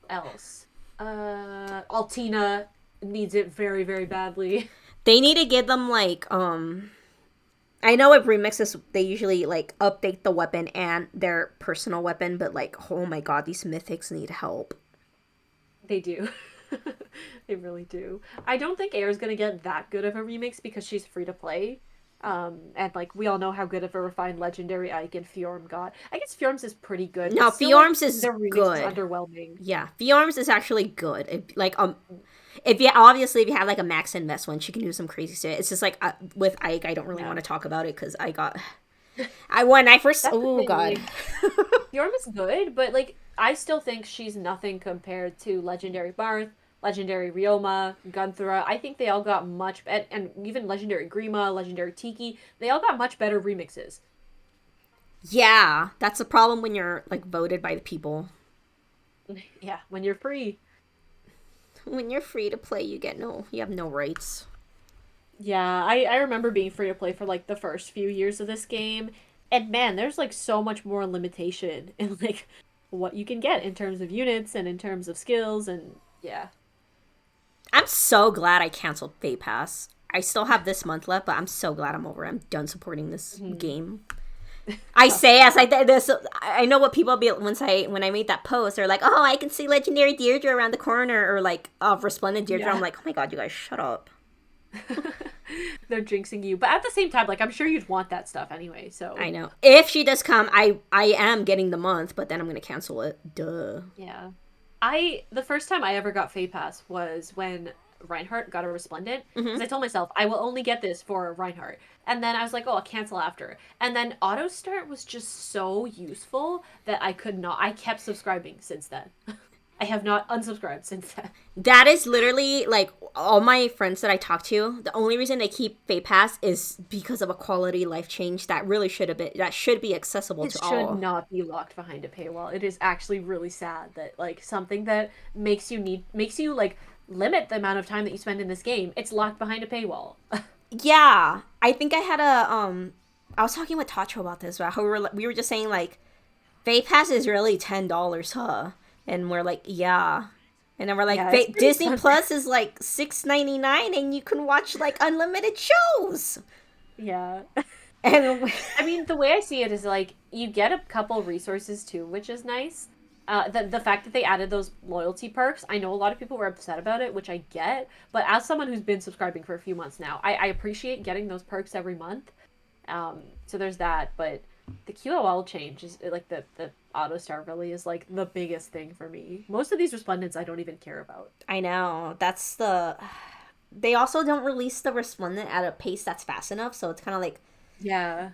Else. Altina needs it very, very badly. They need to give them like I know with remixes they usually like update the weapon and their personal weapon, but like oh my god, these mythics need help. They do. They really do. I don't think Air's gonna get that good of a remix because she's free to play. And like we all know how good of a refined legendary Ike and Fjorm got. I guess Fjorm's is pretty good. No, still, Fjorm's like, is their remix good. Is underwhelming. Yeah, Fjorm's is actually good. If you obviously if you have like a max invest one, she can do some crazy shit. It's just like with Ike, I don't really want to talk about it because when I first oh god, Fjorm is good, but like I still think she's nothing compared to legendary Barth, legendary Ryoma, Gunthra. I think they all got much and even legendary Grima, legendary Tiki. They all got much better remixes. Yeah, that's the problem when you're like voted by the people. Yeah, when you're free. When you're free to play, you have no rights. Yeah, I remember being free to play for like the first few years of this game, and man, there's like so much more limitation in like what you can get in terms of units and in terms of skills and yeah. I'm so glad I canceled Fate Pass. I still have this month left, but I'm so glad I'm over. I'm done supporting this game. I say as I this. I know what people be when I made that post. They're like, "Oh, I can see legendary Deirdre around the corner," or like, resplendent Deirdre." Yeah. I'm like, "Oh my god, you guys, shut up." They're jinxing you, but at the same time, like I'm sure you'd want that stuff anyway. So I know if she does come, I am getting the month, but then I'm gonna cancel it. Duh. Yeah, the first time I ever got Fate Pass was when Reinhardt got a resplendent because Mm-hmm. I told myself I will only get this for Reinhardt. And then I was like, oh, I'll cancel after. And then auto start was just so useful that I could not. I kept subscribing since then. I have not unsubscribed since then. That is literally like all my friends that I talk to. The only reason they keep Fate Pass is because of a quality life change that really should have been that should be accessible It to should all. not be locked behind a paywall. It is actually really sad that like something that makes you like limit the amount of time that you spend in this game, it's locked behind a paywall. Yeah, I think I had a I was talking with Tacho about this. About how we were just saying like Fate Pass is really $10, huh? And we're like, yeah. And then we're like, Yeah, it's pretty Disney expensive. Plus is like $6.99, and you can watch like unlimited shows. Yeah. And I mean, the way I see it is like you get a couple resources too, which is nice. The fact that they added those loyalty perks, I know a lot of people were upset about it, which I get. But as someone who's been subscribing for a few months now, I appreciate getting those perks every month. So there's that. But the QOL change is like the auto star really is like the biggest thing for me. Most of these resplendents I don't even care about. I know that's the. They also don't release the resplendent at a pace that's fast enough, so it's kind of like Yeah.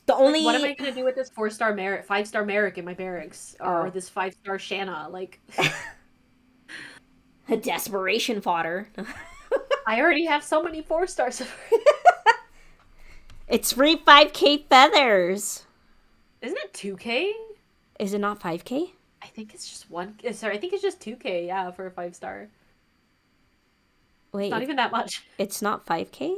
the Like, what am I only gonna do with this 4-star Merrick, 5-star Merrick in my barracks, or oh this 5-star Shanna? Like, desperation fodder. I already have so many 4 stars. It's free 5K feathers. Isn't it 2K? Is it not 5K? I think it's just one. Sorry, I think it's just 2K. Yeah, for a 5-star. It's Wait, not even that much. it's not 5K?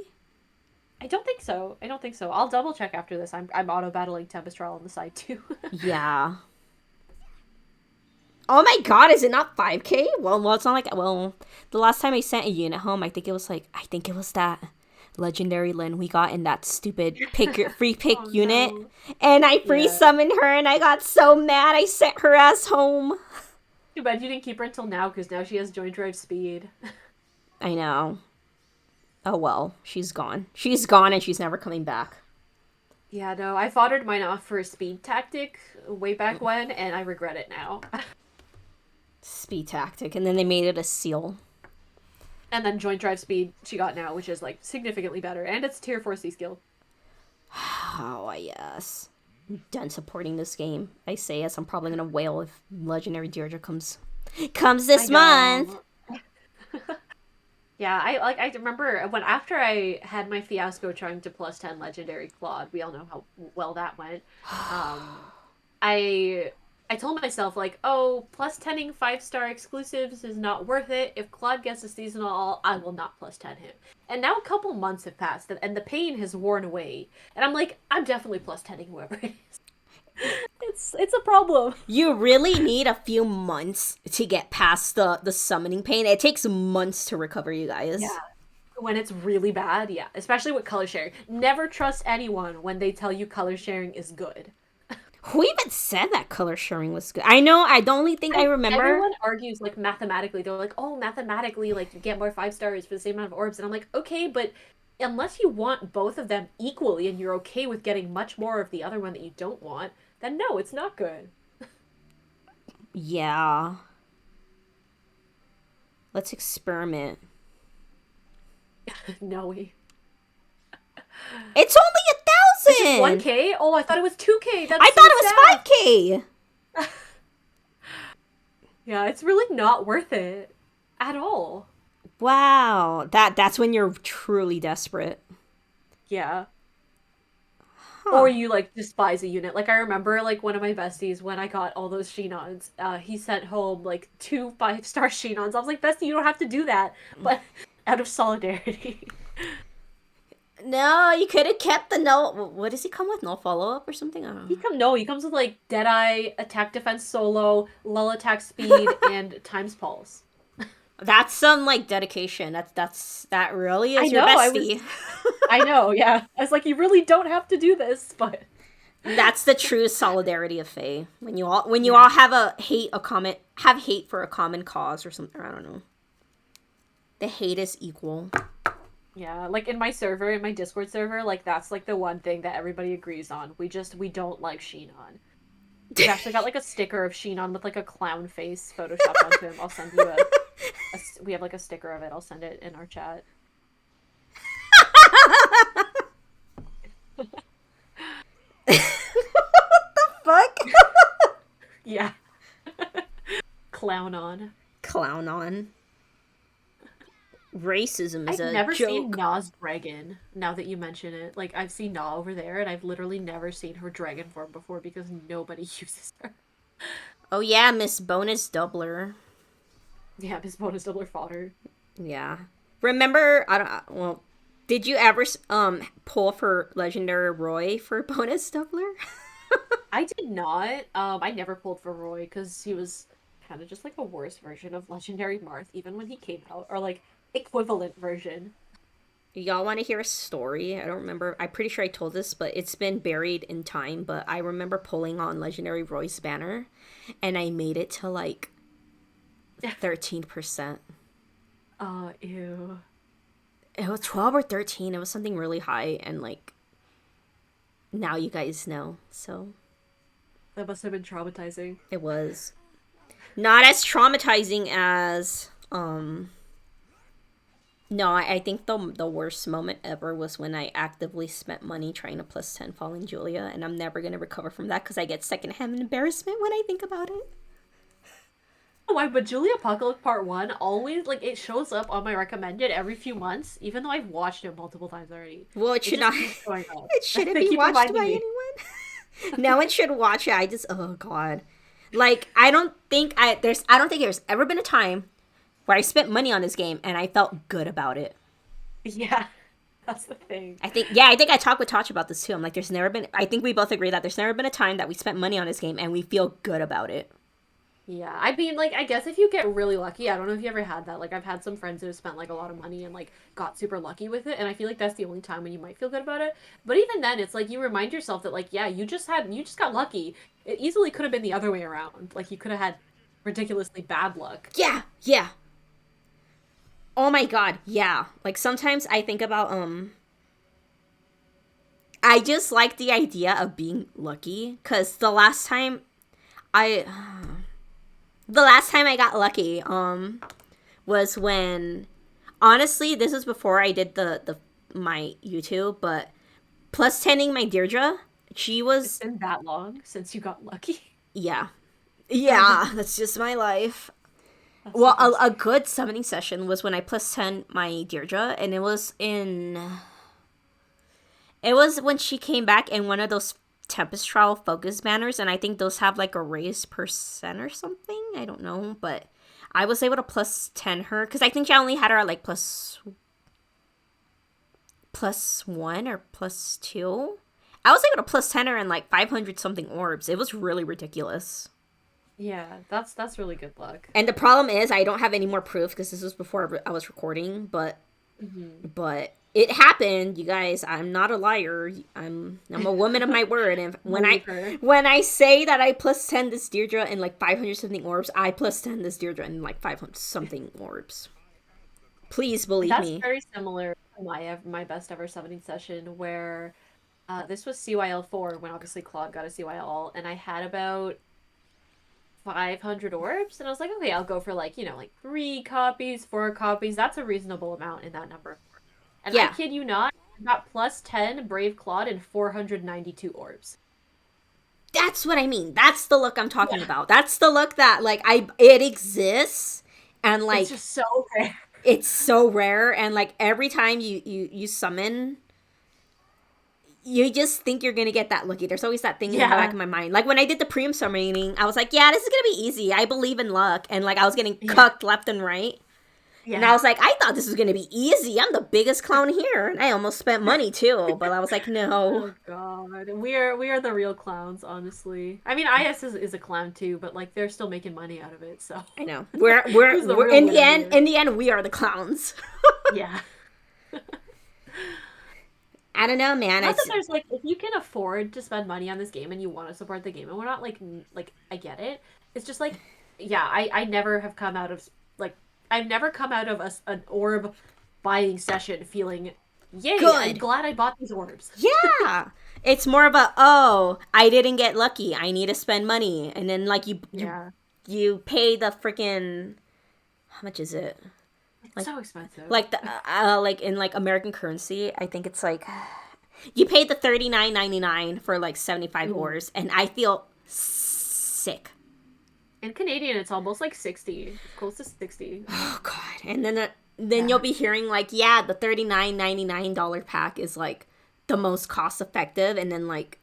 I don't think so. I don't think so. I'll double check after this. I'm auto battling Tempestral on the side too. Yeah. Oh my god, is it not 5K? Well, it's not like the last time I sent a unit home, I think it was that legendary Lyn we got in that stupid free pick Oh unit, no. and I free Yeah. summoned her, and I got so mad I sent her ass home. Too bad you didn't keep her until now, because now she has joint drive speed. I know. Oh well, she's gone. She's gone, and she's never coming back. Yeah, no, I foddered mine off for a speed tactic way back when, and I regret it now. Speed tactic, and then they made it a seal. And then joint drive speed she got now, which is like significantly better, and it's tier 4C skill. Oh yes. I'm done supporting this game. I say as I'm probably gonna wail if Legendary Deirdre comes I this month. know. Yeah, I remember when after I had my fiasco trying to plus 10 legendary Claude, we all know how well that went. Um, I I told myself like, oh, plus 10ing 5-star exclusives is not worth it. If Claude gets a seasonal, I will not plus 10 him. And now a couple months have passed, and the pain has worn away. And I'm like, I'm definitely plus 10ing whoever it is. It's a problem. You really need a few months to get past the summoning pain. It takes months to recover, you Yeah. guys. When it's really bad, yeah. Especially with color sharing. Never trust anyone when they tell you color sharing is good. Who even said that color sharing was good? I know. I the only thing I remember. Everyone argues like mathematically. They're like, oh, mathematically, like you get more 5 stars for the same amount of orbs. And I'm like, okay, but unless you want both of them equally and you're okay with getting much more of the other one that you don't want, then no, it's not good. Yeah. Let's experiment. No, we. It's only It's just 1,000. 1K? Oh, I thought it was 2K. That's I so thought it was sad. 5K. Yeah, it's really not worth it at all. Wow. That's when you're truly desperate. Yeah. Huh. Or you like despise a unit. Like I remember like one of my besties when I got all those Shinons, he sent home like 2 5-star Shinons. I was like, Bestie, you don't have to do that. But out of solidarity. No, you could have kept the no. What does he come with? No follow up or something? I don't know. He comes with like Deadeye, attack defense solo, lull attack speed, and times pulse. That's some like dedication. That really I is your know, bestie. I know, yeah. I was like, you really don't have to do this, but That's the true solidarity of Fae. When you all have hate for a common cause or something. I don't know. The hate is equal. yeah, like in my server, in my Discord server, like that's like the one thing that everybody agrees on. We don't like Shinon. We actually got like a sticker of Shinon with like a clown face photoshopped onto him. I'll send you a We have like a sticker of it. I'll send it in our chat. Fuck. Yeah. Clown on. Clown on. Racism is I've a never seen joke. Na's dragon, now that you mention it. Like, I've seen Na over there, and I've literally never seen her dragon form before because nobody uses her. Oh yeah, Miss Bonus Doubler. Yeah, his bonus doubler fodder. Yeah. Remember? I don't. Well, did you ever pull for Legendary Roy for Bonus Doubler? I did not. I never pulled for Roy because he was kind of just like a worse version of Legendary Marth, even when he came out, or like equivalent version. Y'all want to hear a story? I don't remember. I'm pretty sure I told this, but it's been buried in time. But I remember pulling on Legendary Roy's banner, and I made it to like 13%. Ew. It was 12 or 13. It was something really high, and like now you guys know. So That must have been traumatizing. it was not as traumatizing as no, I think the worst moment ever was when I actively spent money trying to plus 10 Fallen Julia, and I'm never gonna recover from that because I get secondhand embarrassment when I think about it. Why, but Julia Apocalypse Part 1 always, like, it shows up on my recommended every few months, even though I've watched it multiple times already. Well, it It should just not. keeps going up. It shouldn't They be keep watched reminding by me. anyone. No one should watch it. I just, oh god, like I don't think there's ever been a time where I spent money on this game and I felt good about it. Yeah, that's the thing. I think I talked with Tosh about this too. I'm like, there's never been. I think we both agree that there's never been a time that we spent money on this game and we feel good about it. Yeah, I mean, like, I guess if you get really lucky, I don't know if you ever had that. Like, I've had some friends who have spent, like, a lot of money and, like, got super lucky with it, and I feel like that's the only time when you might feel good about it. But even then, it's like you remind yourself that, like, yeah, you just got lucky. It easily could have been the other way around. Like, you could have had ridiculously bad luck. Yeah, yeah. Oh my god, yeah. Like sometimes I think about I just like the idea of being lucky cuz I the last time I got lucky was when honestly, this was before I did the my YouTube, but plus 10ing my Deirdre, she It's was been that long since you got lucky. yeah. Yeah, that's just my life. That's the Well, best a thing. good summoning session was when I plus 10 my Deirdre, and it was when she came back in one of those Tempest Trial focus banners, and I think those have like a raised percent or something. I don't know, but I was able to plus 10 her because I think I only had her at like plus one or plus two. I was able to plus 10 her in like 500 something orbs. It was really ridiculous. Yeah, that's really good luck. And the problem is I don't have any more proof because this was before I was recording, Hmm. but it happened, you guys. I'm not a liar. I'm a woman of my word. And Believe her. when I say that I plus 10 this Deirdre in like 500 something orbs, I plus 10 this Deirdre in like 500 something orbs. Please believe That's me. very similar to my best ever summoning session where this was CYL4 when obviously Claude got a CYL and I had about 500 orbs and I was like, okay, I'll go for like, like 3 copies, 4 copies. That's a reasonable amount in that number. And I Yeah, kid you not, I got plus 10 Brave Claude and 492 orbs. that's what I mean. That's the look I'm talking Yeah. about. That's the look that like it exists and It's like just so rare. it's so rare and like every time you summon you just think you're gonna get that lucky. There's always that thing in the back Yeah. of my mind. Like when I did the preem summoning, I was like, yeah, this is gonna be easy. I believe in luck. And like I was getting Yeah. cucked left and right. And I Yeah. was like, I thought this was gonna be easy. I'm the biggest clown here. And I almost spent money too. But I was like, no. Oh God, we are the real clowns, honestly. I mean, IS is a clown too, but like they're still making money out of it. So I know. We're we're who's the we're real winner here? in the end we are the clowns. Yeah. I don't know, man. Not that It's there's like if you can afford to spend money on this game and you want to support the game and we're not like like I get it. It's just like yeah, I never have come out of like I've never come out of an orb buying session feeling yay, I'm good. glad I bought these orbs. Yeah. It's more of a oh, I didn't get lucky. I need to spend money. And then like you Yeah. you pay the freaking how much is it? It's Like so expensive. like the like in like American currency, I think it's like you paid the 39.99 for like 75 Ooh. ores, and I feel sick. In Canadian, it's almost like 60. It's close to 60. Oh god. And then you'll Yeah. be hearing like, yeah, the $39.99 pack is like the most cost effective, and then like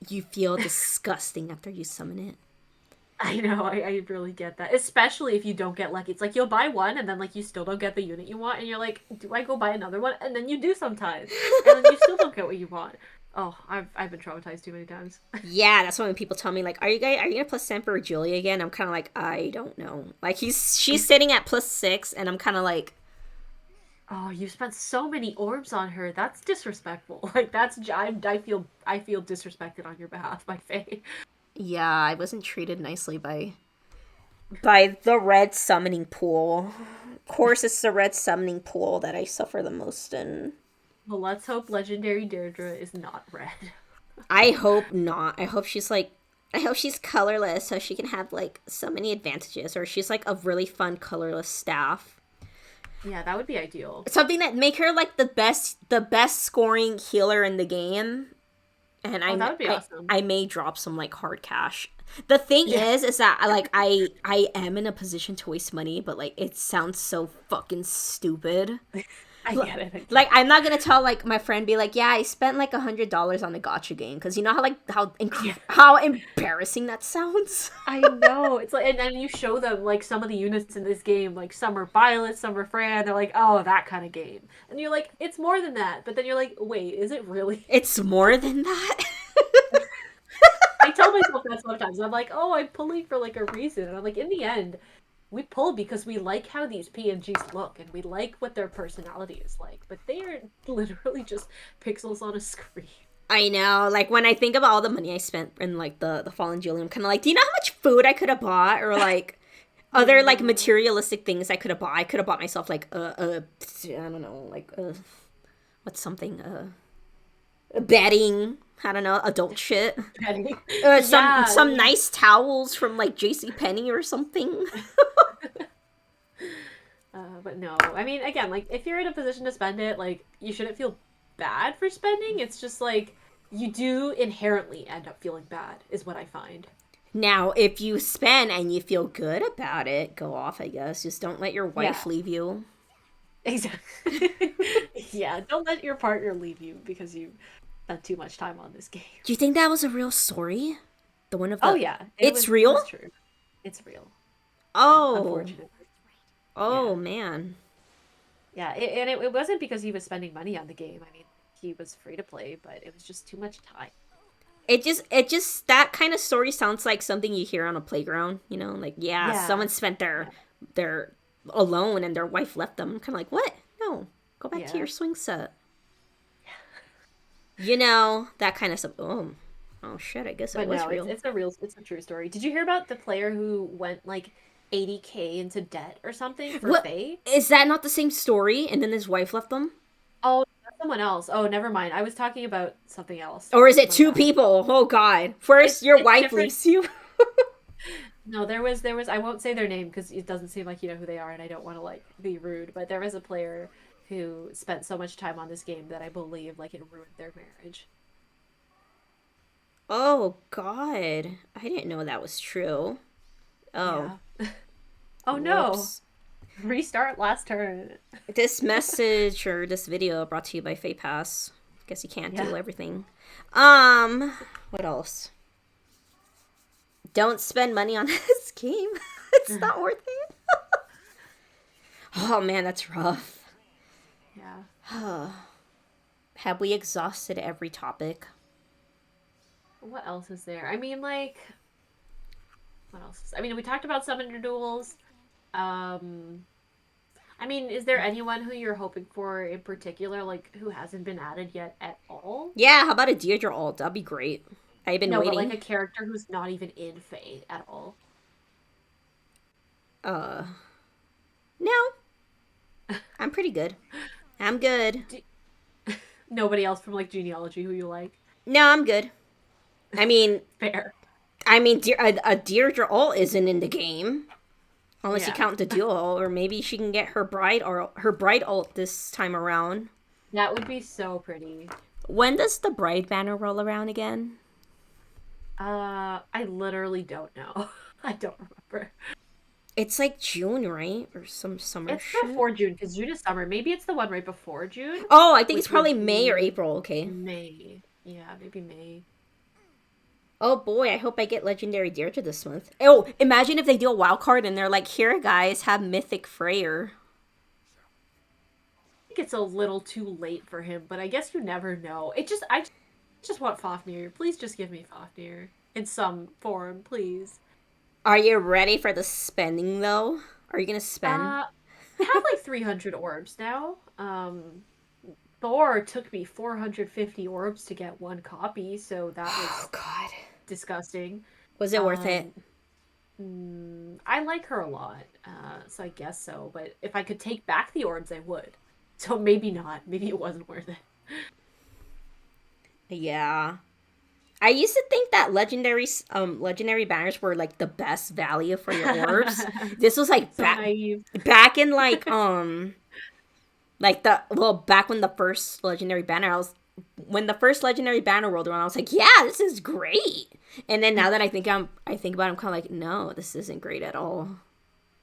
you feel disgusting after you summon it. I know, I really get that. Especially if you don't get lucky. It's like you'll buy one and then like you still don't get the unit you want and you're like, do I go buy another one? And then you do sometimes. And then you still don't get what you want. Oh, I've been traumatized too many times. Yeah, that's why when people tell me like, are you gonna plus Semper or Julia again? I'm kind of like, I don't know. Like she's sitting at +6, and I'm kind of like, Oh, you spent so many orbs on her. That's disrespectful. Like I feel disrespected on your behalf by Faye. yeah, I wasn't treated nicely by the red summoning pool. Of course, it's the red summoning pool that I suffer the most in. Well, let's hope legendary Deirdre is not red. I hope not. I hope she's colorless so she can have like so many advantages, or she's like a really fun colorless staff. Yeah, that would be ideal. Something that make her like the best scoring healer in the game, and Oh, that would be awesome. I may drop some like hard cash. The thing Yeah, is that I am in a position to waste money, but like it sounds so fucking stupid. I get it. I get Like it. I'm not gonna tell like my friend be like, yeah, I spent like $100 on the gotcha game, because you know how like Yeah. how embarrassing that sounds. I know. It's like, and then you show them like some of the units in this game, like some are Violet, some are Freya, and they're like, oh, that kind of game. And you're like, it's more than that. But then you're like, wait, is it really? It's more than that. I tell myself that sometimes. I'm like, oh, I'm pulling for like a reason. And I'm like, in the end, we pull because we like how these PNGs look and we like what their personality is like. But they are literally just pixels on a screen. I know. Like when I think about all the money I spent in like the Fallen Julie, I'm kind of like, do you know how much food I could have bought, or like I other like know. materialistic things I could have bought? I could have bought myself like I don't know, like what's something bedding. I don't know, adult shit. Some Yeah. nice towels from like J.C. Penney or something. But no, I mean, again, like if you're in a position to spend it, like you shouldn't feel bad for spending. It's just like you do inherently end up feeling bad, is what I find. Now, if you spend and you feel good about it, go off, I guess. Just don't let your Yeah, wife leave you. exactly. Yeah, don't let your partner leave you because you spent too much time on this game. Do you think that was a real story? The one of Oh the. yeah, it It's was it was real? true. It's real, Oh. unfortunately. Oh, Yeah, man. yeah, it wasn't because he was spending money on the game. I mean, he was free to play, but it was just too much time. That kind of story sounds like something you hear on a playground, you know? Like, yeah, Yeah, someone spent yeah, their alone and their wife left them. I'm kind of like, what? No. Go back to your yeah. swing set. You know, that kind of stuff. Oh. Oh, shit, I guess it But was no, real. it's a true story. Did you hear about the player who went like 80K into debt or something for What? Faye? Is that not the same story? And then his wife left them? Oh, that's someone else. Oh, never mind. I was talking about something else. Or is it My two bad. people? Oh, God. First, your It's wife different. leaves you. No, there was I won't say their name because it doesn't seem like you know who they are and I don't want to like be rude, but there was a player who spent so much time on this game that I believe like it ruined their marriage. Oh, God. I didn't know that was true. Oh, Yeah. Oh no. whoops. Restart last turn. This message or this video brought to you by FePass. Guess you can't Yeah. do everything. Um, what else? Don't spend money on this game. It's not worth it. Oh man, that's rough. Yeah. Have we exhausted every topic? What else is there? I mean, like, what else? I mean, we talked about summoner duels. Um, I mean, is there anyone who you're hoping for in particular, like who hasn't been added yet at all? Yeah, how about a Deirdre ult? That'd be great. I've been No, but like waiting. a character who's not even in Fate at all. Uh, no, I'm pretty good. I'm good. D Nobody else from like genealogy who you like. No, I'm good. I mean, Fair. a Deirdre ult isn't in the game. Unless you Yeah. count the duel, or maybe she can get her bride ult this time around. That would be so pretty. When does the bride banner roll around again? I literally don't know. I don't remember. It's like June, right? Or some summer It's shit. before June because June is summer. Maybe it's the one right before June, Oh, I think it's which would probably May or be April. Okay. May. Yeah, maybe May. Oh boy, I hope I get legendary Deirdre this month. Oh, imagine if they do a wild card and they're like, "Here, guys, have Mythic Freyr." I think it's a little too late for him, but I guess you never know. I just want Fafnir. Please just give me Fafnir in some form, please. Are you ready for the spending though? Are you gonna spend? I have like 300 orbs now. Thor took me 450 orbs to get one copy, so that Oh was God, disgusting. was it worth it? Um, I like her a lot, so I guess so. But if I could take back the orbs, I would. So maybe not. Maybe it wasn't worth it. Yeah. I used to think that legendary banners were like the best value for your orbs. This was like So naive. back in like the well back when the first legendary banner I was when the first legendary banner rolled around I was like, yeah, this is great. And then now that I think about it, I'm kind of like, no, this isn't great at all.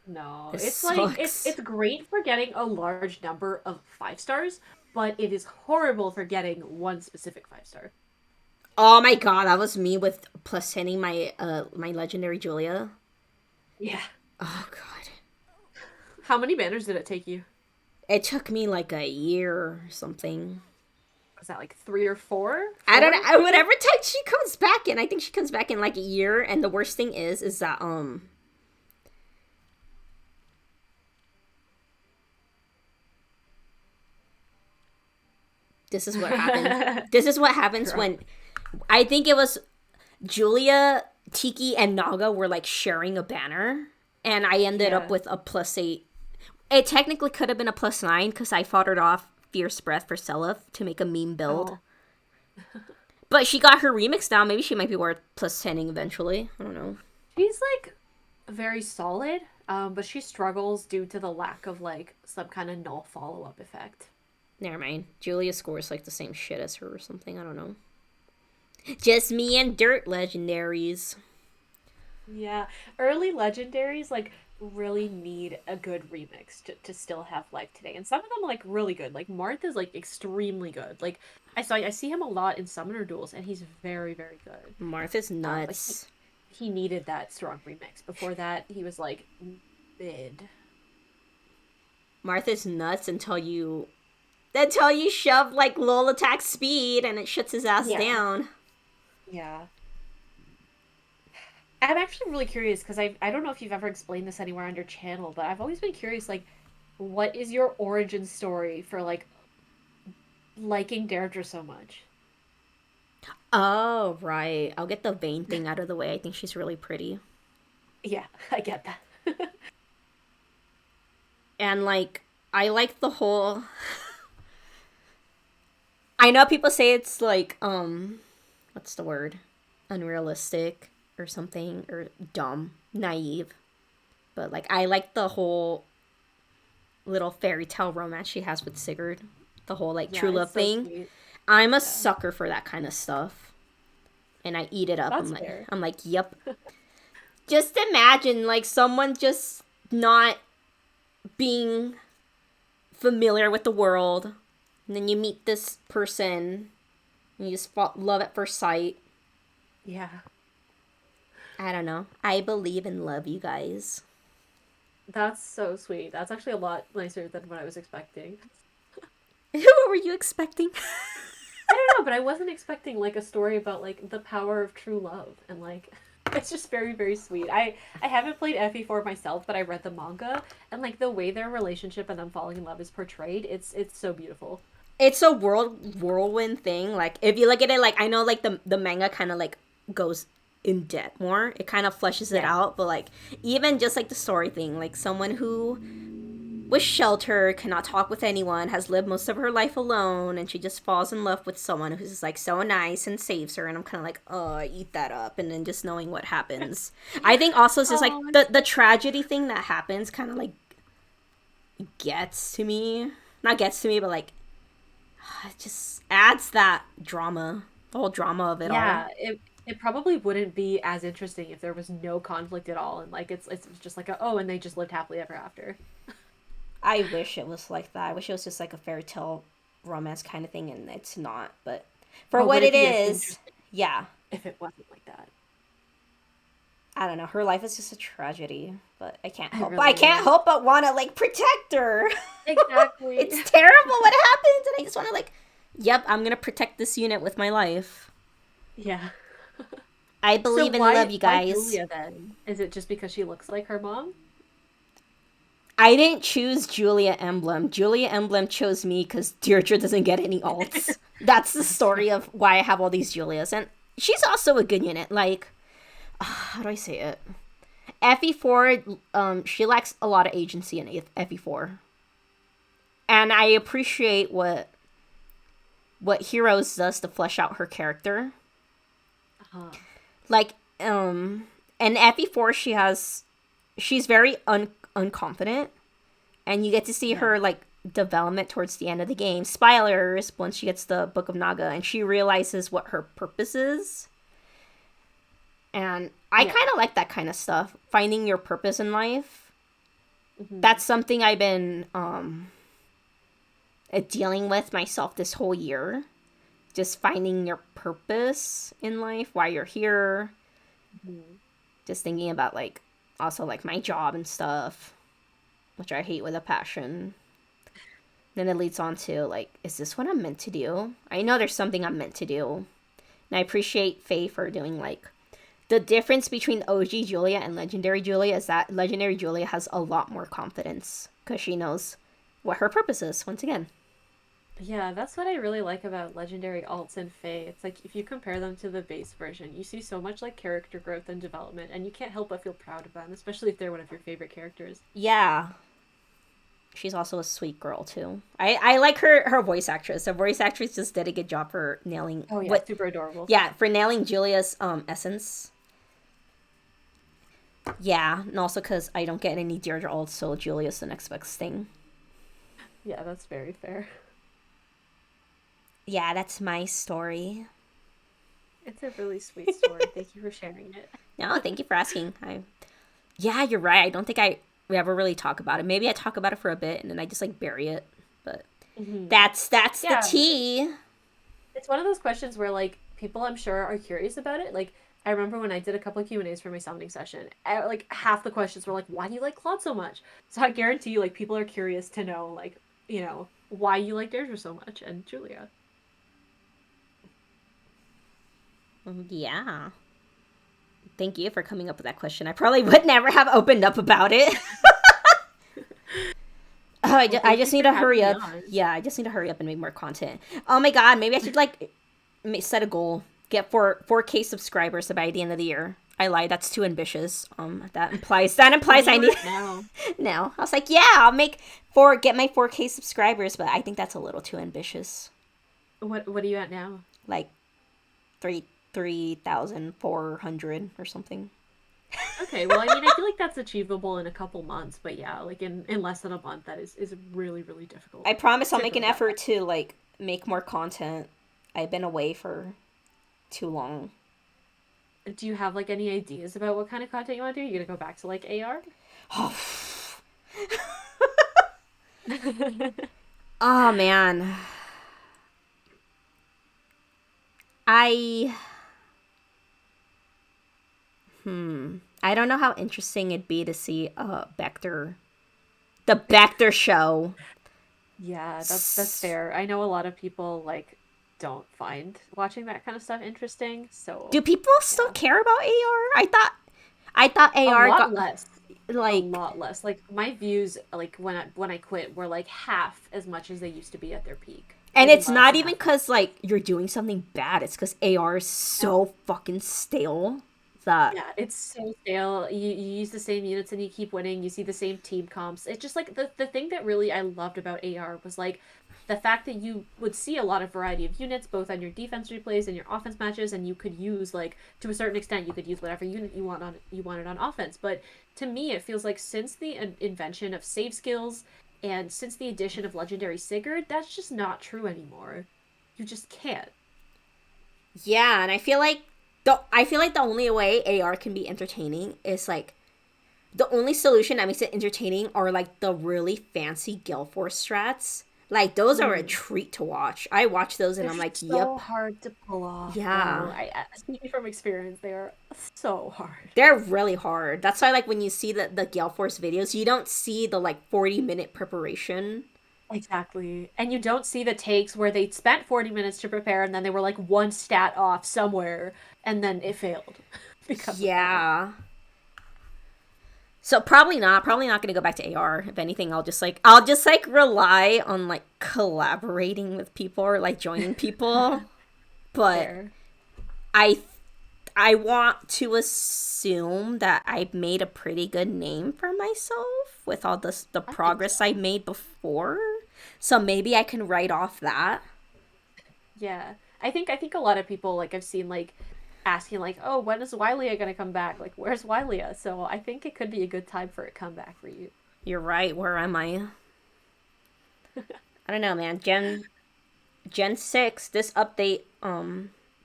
No, This it's like sucks. it's great for getting a large number of 5 stars, but it is horrible for getting one specific 5 star. Oh my god, that was me with plus hitting my legendary Julia. Yeah. Oh god. How many banners did it take you? It took me like a year or something. Was that like 3 or 4? I don't 4, know. maybe? Whatever time she comes back in, I think she comes back in like a year. And the worst thing is that this is what happens. This is what happens Girl. when I think it was Julia, Tiki, and Naga were like sharing a banner, and I ended up Yeah. with a +8. It technically could have been a +9 because I fought her off Fierce Breath for Seliph to make a meme build. Oh. But she got her remix now. Maybe she might be worth +10ing eventually. I don't know. She's like very solid, but she struggles due to the lack of like some kind of null follow-up effect. Never mind. Julia scores like the same shit as her or something. I don't know. Just me and Dirt legendaries. Yeah, early legendaries like really need a good remix to still have life today, and some of them like really good. Like Martha's like extremely good. Like I see him a lot in summoner duels, and he's very very good. Martha's But nuts. he needed that strong remix. Before that, he was like mid. Martha's nuts until you shove like lull attack speed and it shuts his ass Yeah, down. yeah. I'm actually really curious because I don't know if you've ever explained this anywhere on your channel, but I've always been curious like what is your origin story for like liking Deirdre so much? Oh, right. I'll get the vein thing out of the way. I think she's really pretty. Yeah, I get that. And like I like the whole I know people say it's like what's the word? Unrealistic or something or dumb, naive. But like I like the whole little fairy tale romance she has with Sigurd. The whole like true Yeah, love it's so thing. sweet. I'm a Yeah, sucker for that kind of stuff. And I eat it up. that's fair. I'm like, yep. Just imagine like someone just not being familiar with the world. And then you meet this person and you just fall, love at first sight. Yeah, I don't know. I believe in love, you guys. that's so sweet. That's actually a lot nicer than what I was expecting. Who were you expecting? I don't know, but I wasn't expecting like a story about like the power of true love and like it's just very very sweet. I haven't played FE4 myself, but I read the manga and like the way their relationship and them falling in love is portrayed, it's so beautiful. It's a whirlwind thing. Like if you look at it, like I know, like the manga kind of like goes in depth more. It kind of fleshes it Yeah. out, but like even just like the story thing, like someone who with shelter, cannot talk with anyone, has lived most of her life alone, and she just falls in love with someone who's just like so nice and saves her. And I'm kind of like, oh, eat that up. And then just knowing what happens. I think also it's just like Oh, the tragedy thing that happens kind of like gets to me. Not gets to me, but like it just adds that drama, the whole drama of it all. yeah, it probably wouldn't be as interesting if there was no conflict at all, and like it's just like a, oh, and they just lived happily ever after. I wish it was like that. I wish it was just like a fairy tale romance kind of thing, and it's not. But for But what would it it be as is, interesting yeah, if it wasn't like that? I don't know. Her life is just a tragedy, but I can't It help. I really can't is. help but want to like protect her. Exactly. It's terrible what happens, and I just want to like, yep, I'm gonna protect this unit with my life. Yeah. I So believe in love, you why guys. Julia then? Is it just because she looks like her mom? I didn't choose Julia Emblem. Julia Emblem chose me because Deirdre doesn't get any alts. That's the That's fair. story of why I have all these Julias, and she's also a good unit. Like, how do I say it? FE4, she lacks a lot of agency in FE4, and I appreciate what Heroes does to flesh out her character. Uh-huh. Like, in FE4, she's very unconfident, and you get to see Yeah. her like development towards the end of the game. Spoilers once she gets the Book of Naga and she realizes what her purpose is. And I Yeah. kind of like that kind of stuff, finding your purpose in life. Hmm. That's something I've been dealing with myself this whole year. Just finding your purpose in life, why you're here. Hmm. Just thinking about like also like my job and stuff, which I hate with a passion. Then it leads on to like, is this what I'm meant to do? I know there's something I'm meant to do. And I appreciate Faye for doing like the difference between OG Julia and Legendary Julia is that Legendary Julia has a lot more confidence because she knows what her purpose is once again. Yeah, that's what I really like about legendary alts and Fae. It's like if you compare them to the base version, you see so much like character growth and development, and you can't help but feel proud of them, especially if they're one of your favorite characters. Yeah, she's also a sweet girl too. I like her voice actress. Her voice actress just did a good job for nailing Oh yeah, what super adorable. yeah, for nailing Julia's essence. Yeah, and also because I don't get any Deirdre ults, so Julia's the next best thing. Yeah, that's very fair. Yeah, that's my story. It's a really sweet story. Thank you for sharing it. No, thank you for asking. Yeah, you're right. I don't think we ever really talk about it. Maybe I talk about it for a bit and then I just like bury it. But Hmm. that's the Yeah, tea. it's one of those questions where like people I'm sure are curious about it. Like I remember when I did a couple of Q&As for my summoning session, like half the questions were like, "Why do you like Claude so much?" So I guarantee you, like people are curious to know, like why you like Deirdre so much and Julia. Yeah. Thank you for coming up with that question. I probably would never have opened up about it. Oh, Well, I thank just you need for to having hurry me up. on. Yeah, I just need to hurry up and make more content. Oh my god, maybe I should like set a goal. Get 4K subscribers by the end of the year. I lied. That's too ambitious. That What are implies I you need at now? no. I was like, yeah, I'll get my 4K subscribers, but I think that's a little too ambitious. What are you at now? Like 3,400 or something. Okay, well, I mean, I feel like that's achievable in a couple months, but yeah, like in less than a month, that is really really difficult. I promise I'll To make fill an that effort to like make more content. I've been away for too long. Do you have like any ideas about what kind of content you want to do? You gonna go back to like AR? Oh man. I I don't know how interesting it'd be to see the Bector show. Yeah, that's fair. I know a lot of people like don't find watching that kind of stuff interesting, Do so people still yeah. care about AR? I thought A AR lot got less. A like, lot less. Like my views like when I quit were like half as much as they used to be at their peak. and Even it's less not than even half. because like you're doing something bad. It's because AR is No. so fucking stale. that. Yeah, it's so stale. You use the same units and you keep winning. You see the same team comps. It's just like the thing that really I loved about AR was like the fact that you would see a lot of variety of units both on your defense replays and your offense matches, and you could use like to a certain extent you could use whatever unit you wanted on offense. But to me, it feels like since the invention of save skills and since the addition of legendary Sigurd, that's just not true anymore. You just can't. Yeah, and I feel like the only way AR can be entertaining is like the only solution that makes it entertaining are like the really fancy Gale Force strats. Like those are a Mm. treat to watch. I watch those and They're I'm like, so yep, hard to pull off, though. yeah. Speaking from experience, they are so hard. They're really hard. That's why like when you see the Gale Force videos, you don't see the like 40-minute preparation. Exactly. And you don't see the takes where they spent 40 minutes to prepare and then they were like one stat off somewhere and then it failed because of that. Yeah. So probably not gonna go back to AR. If anything, I'll just like rely on like collaborating with people or like joining people. But Fair. I I want to assume that I've made a pretty good name for myself with all the I think progress I so. made before. So maybe I can write off that. Yeah. I think a lot of people like I've seen like asking like, "Oh, when is Wylia gonna come back? Like, where's Wylia?" So I think it could be a good time for a comeback for you. You're right. Where am I? I don't know, man. Gen 6, this update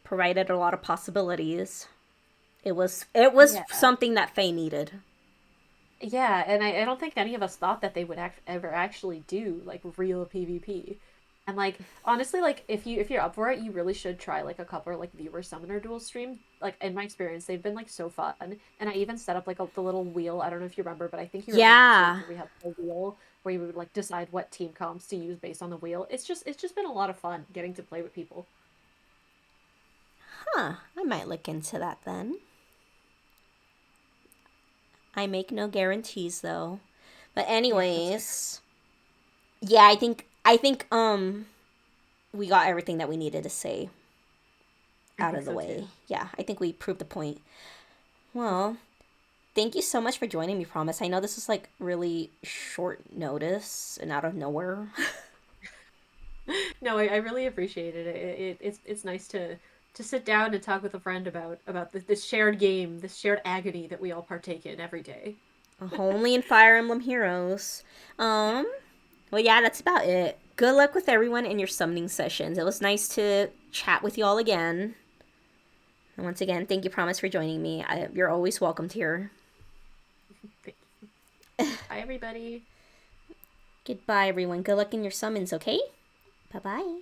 provided a lot of possibilities. It was Yeah. something that Faye needed. Yeah, and I don't think any of us thought that they would ever actually do like real PvP. And like honestly, like if you're up for it, you really should try like a couple of, like viewer summoner duel stream. Like in my experience, they've been like so fun. And I even set up like the little wheel. I don't know if you remember, but I think you remember the streams Yeah. where we had the wheel where you would like decide what team comps to use based on the wheel. It's just been a lot of fun getting to play with people. Huh. I might look into that then. I make no guarantees though. But Yeah, that's fair. anyways, yeah, I think we got everything that we needed to say I out think of the so way. too. Yeah, I think we proved the point. Well, thank you so much for joining me, Promise. I know this is like really short notice and out of nowhere. No, I really appreciated it. It's nice to sit down and talk with a friend about this shared game, this shared agony that we all partake in every day. Only in Fire Emblem Heroes. Um, well, yeah, that's about it. Good luck with everyone in your summoning sessions. It was nice to chat with you all again. And once again, thank you, Promise, for joining me. You're always welcomed here. Thank you. Bye, everybody. Goodbye, everyone. Good luck in your summons, okay? Bye bye.